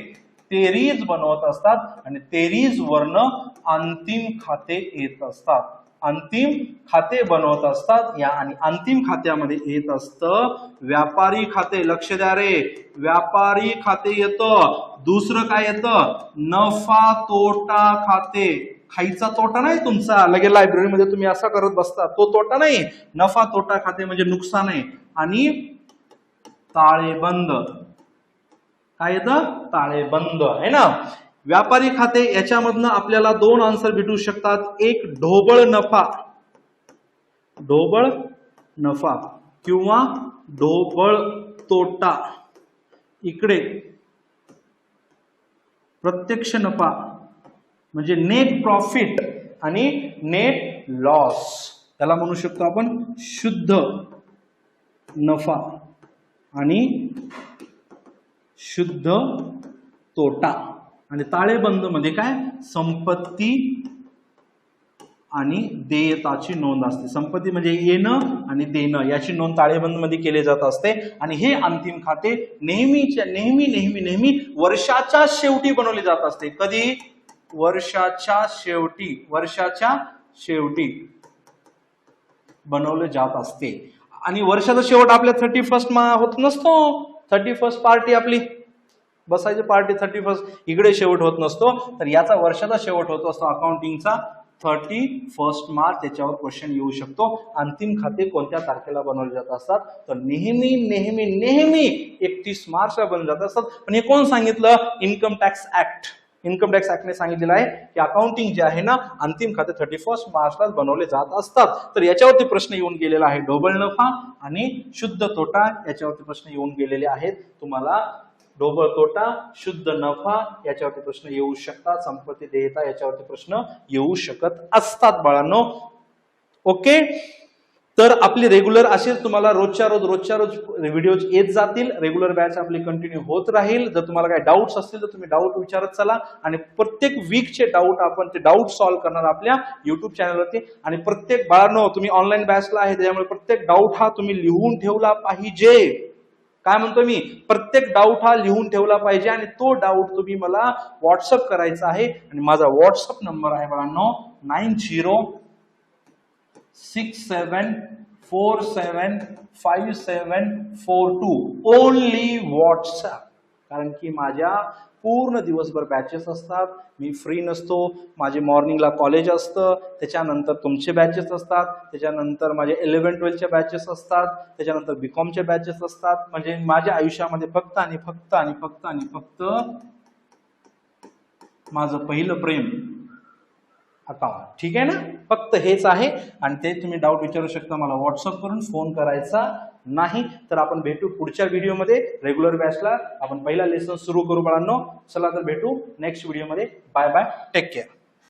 तेरीज बनवत असतात आणि तेरीज वर्ण अंतिम खाते येत असतात. अंतिम खाते बनवत असतात या आणि अंतिम खात्यामध्ये येत असतं व्यापारी खाते. लक्ष द्या रे, व्यापारी खाते येतं. दुसरं काय येतं? नफा तोटा खाते. खायचा तोटा नाही तुमचा, लगे लायब्ररीमध्ये तुम्ही असा करत बसता, तो तोटा नाही. नफा तोटा खाते म्हणजे नुकसान आहे. आणि ताळेबंद. काय येतं? ताळेबंद आहे ना. व्यापारी खाते याच्यामधनं आपल्याला दोन आन्सर भेटू शकतात. एक ढोबळ नफा, ढोबळ नफा किंवा ढोबळ तोटा. इकडे प्रत्यक्ष नफा म्हणजे नेट प्रॉफिट आणि नेट लॉस. त्याला म्हणू शकतो आपण शुद्ध नफा आणि शुद्ध तोटा. आणि ताळेबंद मध्ये काय? संपत्ती आणि देयताची नोंद असते. संपत्ती म्हणजे येणं आणि देणं याची नोंद ताळेबंद मध्ये केली जात असते. आणि हे अंतिम खाते नेहमी वर्षाच्या शेवटी बनवले जात असते. कधी? वर्षाच्या शेवटी. वर्षाच्या शेवटी बनवले जात असते. आणि वर्षाचा शेवट आपल्या 31st होत नसतो. 31st पार्टी आपली बसायची पार्टी 31st इकडे शेवट होत नसतो. तर याचा वर्षाचा शेवट होत असतो अकाउंटिंगचा 31 मार्च. त्याच्यावर क्वेश्चन येऊ शकतो. अंतिम खाते कोणत्या तारखेला बनवले जात असतात? तर नेहमी 31 मार्चला बनवले जात असतात. पण हे कोण सांगितलं? Income tax act. Income tax ऍक्टने सांगितलेलं आहे की अकाउंटिंग जे आहे ना अंतिम खाते 31 मार्चलाच बनवले जात असतात. तर याच्यावरती प्रश्न येऊन गेलेला आहे. ढोबळ नफा आणि शुद्ध तोटा याच्यावरती प्रश्न येऊन गेलेले आहेत. तुम्हाला ढोबळ तोटा, शुद्ध नफा याच्यावरती प्रश्न येऊ शकतात. संपत्ती देयता याच्यावरती प्रश्न येऊ शकत असतात बाळांनो. ओके. तर आपली रेग्युलर असे तुम्हाला रोजच्या रोज व्हिडिओज येत जातील. रेग्युलर बॅच आपली कंटिन्यू होत राहील. जर तुम्हाला काही डाऊट्स असतील तर तुम्ही डाऊट विचारत चला. आणि प्रत्येक वीकचे डाऊट आपण ते डाऊट सॉल्व्ह करणार आपल्या युट्यूब चॅनलवरती. आणि प्रत्येक बाळांनो तुम्ही ऑनलाईन बॅचला आहे त्याच्यामुळे प्रत्येक डाऊट हा तुम्ही लिहून ठेवला पाहिजे. काय म्हणतो मी? प्रत्येक डाऊट हा लिहून ठेवला पाहिजे आणि तो डाऊट तुम्ही मला व्हॉट्सअप करायचा आहे. आणि माझा व्हॉट्सअप नंबर आहे बाळांनो 9067475742. Only WhatsApp. कारण की माझ्या पूर्ण दिवसभर बॅचेस असतात. मी फ्री नसतो. माझे मॉर्निंगला कॉलेज असतं, त्याच्यानंतर तुमचे बॅचेस असतात, त्याच्यानंतर माझे 11-12च्या बॅचेस असतात, त्याच्यानंतर बीकॉमचे बॅचेस असतात. म्हणजे माझ्या आयुष्यामध्ये फक्त माझं पहिलं प्रेम अकाउंट. ठीक आहे ना? फक्त हेच आहे. आणि ते तुम्ही डाऊट विचारू शकता मला व्हॉट्सअप करून, फोन करायचा नाही. तर आपण भेटू पुढच्या व्हिडिओमध्ये. रेग्युलर बॅचला आपण पहिला लेसन सुरू करू बाळांनो. चला तर भेटू नेक्स्ट व्हिडिओमध्ये. Bye bye. Take care.